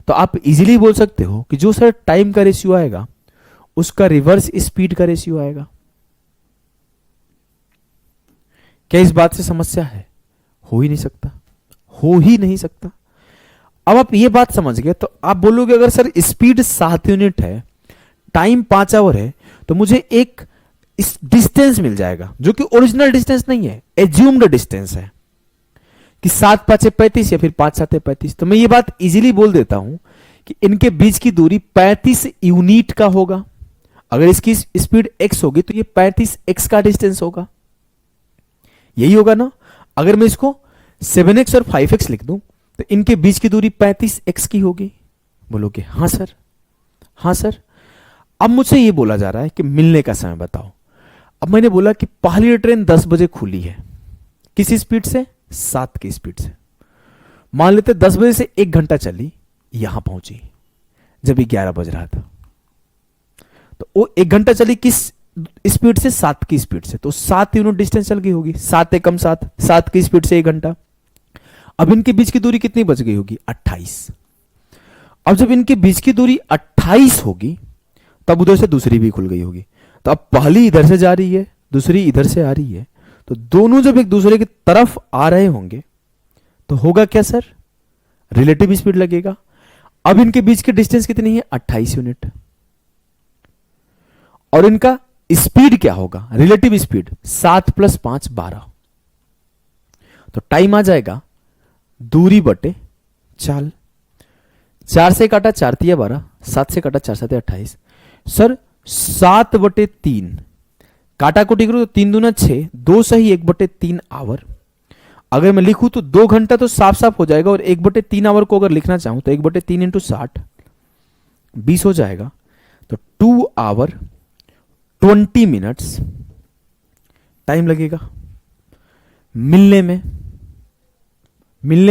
तो आप इजीली बोल सकते हो कि जो सर टाइम का रेशियो आएगा उसका रिवर्स स्पीड का रेशियो आएगा। क्या इस बात से समस्या है? हो ही नहीं सकता, हो ही नहीं सकता। अब आप ये बात समझ गए तो आप बोलोगे अगर सर स्पीड 7 यूनिट है, टाइम 5 आवर है, तो मुझे एक डिस्टेंस मिल जाएगा जो कि ओरिजिनल डिस्टेंस नहीं है, एज्यूम्ड डिस्टेंस है कि 7 5 35 या फिर 5 7 35। तो मैं ये बात इजीली बोल देता हूं कि इनके बीच की दूरी 35 यूनिट का होगा। अगर इसकी स्पीड x होगी तो ये 35x का डिस्टेंस होगा, यही होगा ना। अगर मैं इसको 7x और 5x लिख दूं तो इनके बीच की दूरी 35x की होगी, बोलोगे हाँ सर। हाँ सर। अब मुझसे ये बोला जा रहा है कि मिलने का समय बताओ। अब मैंने बोला कि पहली ट्रेन 10 बजे खुली है, किस स्पीड से? 7 की स्पीड से। मान लेते 10 बजे से 1 घंटा चली, यहां पहुंची जब 11 बज रहा था, तो वो 1 घंटा चली किस स्पीड से? 7 की स्पीड से। तो 7 यूनिट डिस्टेंस चल गई होगी, 7 एकम 7, 7 की स्पीड से 1 घंटा। अब इनके बीच की दूरी कितनी बच गई होगी? 28। अब जब इनके बीच की दूरी 28 होगी, तब उधर से दूसरी भी खुल गई होगी। तो अब पहली इधर से जा रही है, दूसरी इधर से आ रही है, तो दोनों जब एक दूसरे की तरफ आ रहे होंगे तो होगा क्या सर? रिलेटिव स्पीड लगेगा। अब इनके बीच की डिस्टेंस कितनी है? 28 यूनिट। और इनका स्पीड क्या होगा? Relative speed 7 + 5 12। तो टाइम आ जाएगा दूरी बटे चाल। 4 से काटा 4 × 12, 7 से काटा 4 × 7 28। सर 7/3 काटा कुटी करूं तो 3 दूना 6, 2 सही 1/3 आवर। अगर मैं लिखूं तो 2 घंटा तो साफ साफ हो जाएगा, और 1/3 आवर को अगर लिखना चाहूं तो 1/3 × 60 20 हो जाएगा। तो 2 आवर 20 मिनट्स टाइम लगेगा मिलने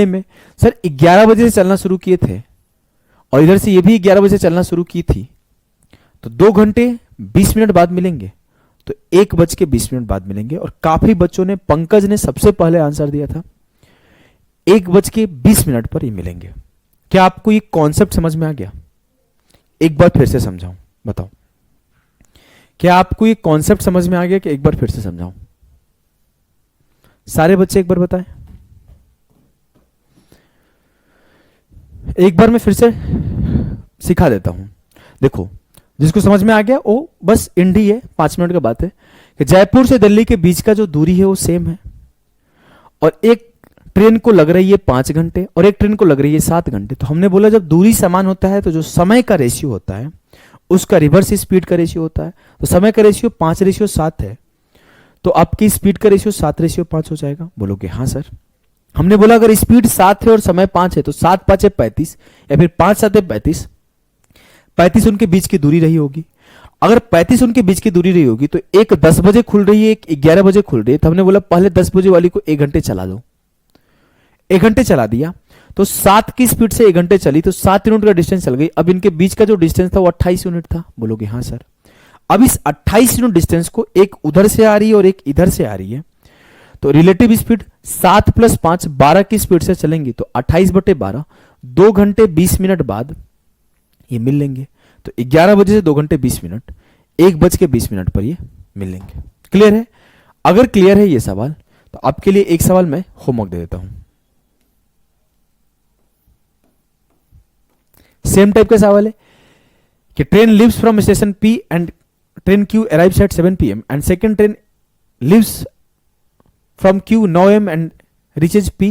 में। सर 11 बजे से चलना शुरू किए थे और इधर से ये भी 11 बजे चलना शुरू की थी, तो 2 घंटे 20 मिनट बाद मिलेंगे, तो 1:20 बाद मिलेंगे। और काफी बच्चों ने, पंकज ने सबसे पहले आंसर दिया था, 1:20 पर ही मिलेंगे। क्या आपको ये कॉन्सेप्ट समझ में आ गया? एक बार फिर से समझाऊं, बताओ क्या आपको ये कॉन्सेप्ट समझ में आ गया कि एक बार फिर से समझाऊं? सारे बच्चे एक बार बताएं। एक बार मैं फिर से सिखा देता हूं। देखो, जिसको समझ में आ गया वो बस इंडी है, 5 मिनट की बात है कि जयपुर से दिल्ली के बीच का जो दूरी है वो सेम है, और एक ट्रेन को लग रही है 5 घंटे और एक ट्रेन को लग रही है 7 घंटे। तो हमने बोला जब दूरी समान होता है तो जो समय का रेशियो होता है उसका रिवर्स स्पीड का रेशियो होता है। तो समय का रेशियो 5:7 है, तो आपकी स्पीड का रेशियो 7:5 हो जाएगा। बोलोगे हाँ सर। हमने बोला अगर स्पीड 7 है और समय 5 है तो 7 × 5 = 35, या फिर 5 × 7 = 35। 35 उनके बीच की दूरी रही होगी। अगर 35 उनके बीच की दूरी रही होगी तो एक 10 बजे खुल रही है, एक 11 बजे खुल रही है, तो हमने बोला पहले 10 बजे वाली को 1 घंटे चला दो। 1 घंटे चला दिया तो 7 की स्पीड से 1 घंटे चली तो 7 यूनिट का डिस्टेंस चल गई। अब इनके बीच का जो डिस्टेंस था वो 28 यूनिट था। बोलोगे हाँ सर। अब इस 28 यूनिट डिस्टेंस को एक उधर से आ रही है और एक इधर से आ रही है, तो रिलेटिव स्पीड 7 + 5 12 की स्पीड से चलेंगी, तो 28/12 2 घंटे 20 मिनट बाद ये मिल लेंगे। तो 11 बजे से 2 घंटे 20 मिनट 1:20 पर ये मिल लेंगे। क्लियर है? अगर क्लियर है ये सवाल तो आपके लिए एक सवाल मैं होमवर्क दे देता हूं। सेम टाइप का सवाल है कि train leaves from station P and train Q arrives at 7 PM and second train leaves from Q 9 AM and reaches P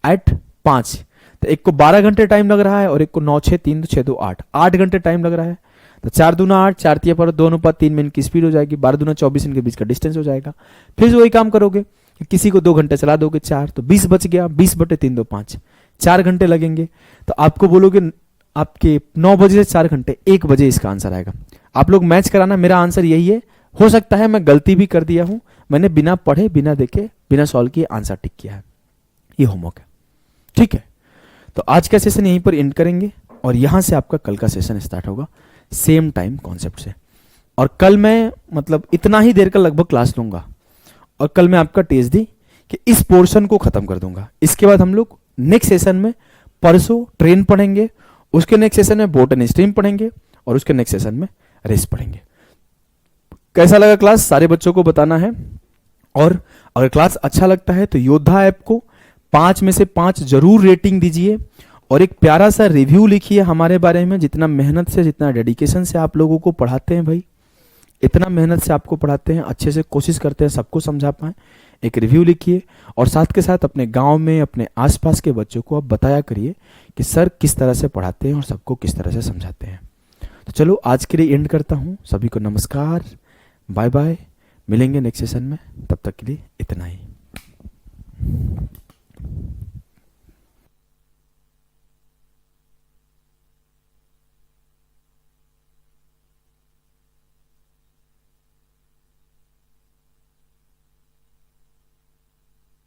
at 5। तो एक को 12 घंटे टाइम लग रहा है और एक को 9 6 3 2 6 2 8 8 घंटे टाइम लग रहा है। तो 4 दूना 8, 4 तिया पर 2:3 में इनकी स्पीड हो जाएगी, 12 दूना 24 इनके बीच का डिस्टेंस हो जाएगा। फिर से वही काम करोगे कि किसी को 2 घंटे चला दोगे 4, तो 20 बच गया, 20/3 2 5, 4 घंटे लगेंगे। तो आपको बोलोगे आपके 9 बजे से 4 घंटे 1 बजे इसका आंसर आएगा। आप लोग मैच कराना, मेरा आंसर यही है। हो सकता है मैं गलती भी कर दिया हूं, मैंने बिना पढ़े बिना देखे बिना सॉल्व किए आंसर टिक किया है। ये होमवर्क है, ठीक है। तो आज का सेशन यहीं पर एंड करेंगे और यहां से आपका कल का सेशन स्टार्ट होगा सेम टाइम कॉन्सेप्ट से। और कल मैं मतलब इतना ही देर का लगभग क्लास लूंगा और कल मैं आपका टेस्ट दी कि इस पोर्शन को खत्म कर दूंगा। इसके बाद हम लोग नेक्स्ट सेशन में परसों ट्रेन पढ़ेंगे, उसके नेक्स्ट सेशन में बोट एंड स्ट्रीम पढ़ेंगे और उसके नेक्स्ट सेशन में रेस पढ़ेंगे। कैसा लगा क्लास सारे बच्चों को बताना है। और अगर क्लास अच्छा लगता है तो योद्धा ऐप को 5 में से 5 जरूर रेटिंग दीजिए और एक प्यारा सा रिव्यू लिखिए हमारे बारे में। जितना मेहनत से, जितना डेडिकेशन से आप लोगों को पढ़ाते हैं भाई, इतना मेहनत से आपको पढ़ाते हैं, अच्छे से कोशिश करते हैं सबको समझा पाए। एक रिव्यू लिखिए और साथ के साथ अपने गांव में, अपने आसपास के बच्चों को आप बताया करिए कि सर किस तरह से पढ़ाते हैं और सबको किस तरह से समझाते हैं। तो चलो आज के लिए एंड करता हूँ। सभी को नमस्कार, बाय बाय, मिलेंगे नेक्स्ट सेशन में। तब तक के लिए इतना ही।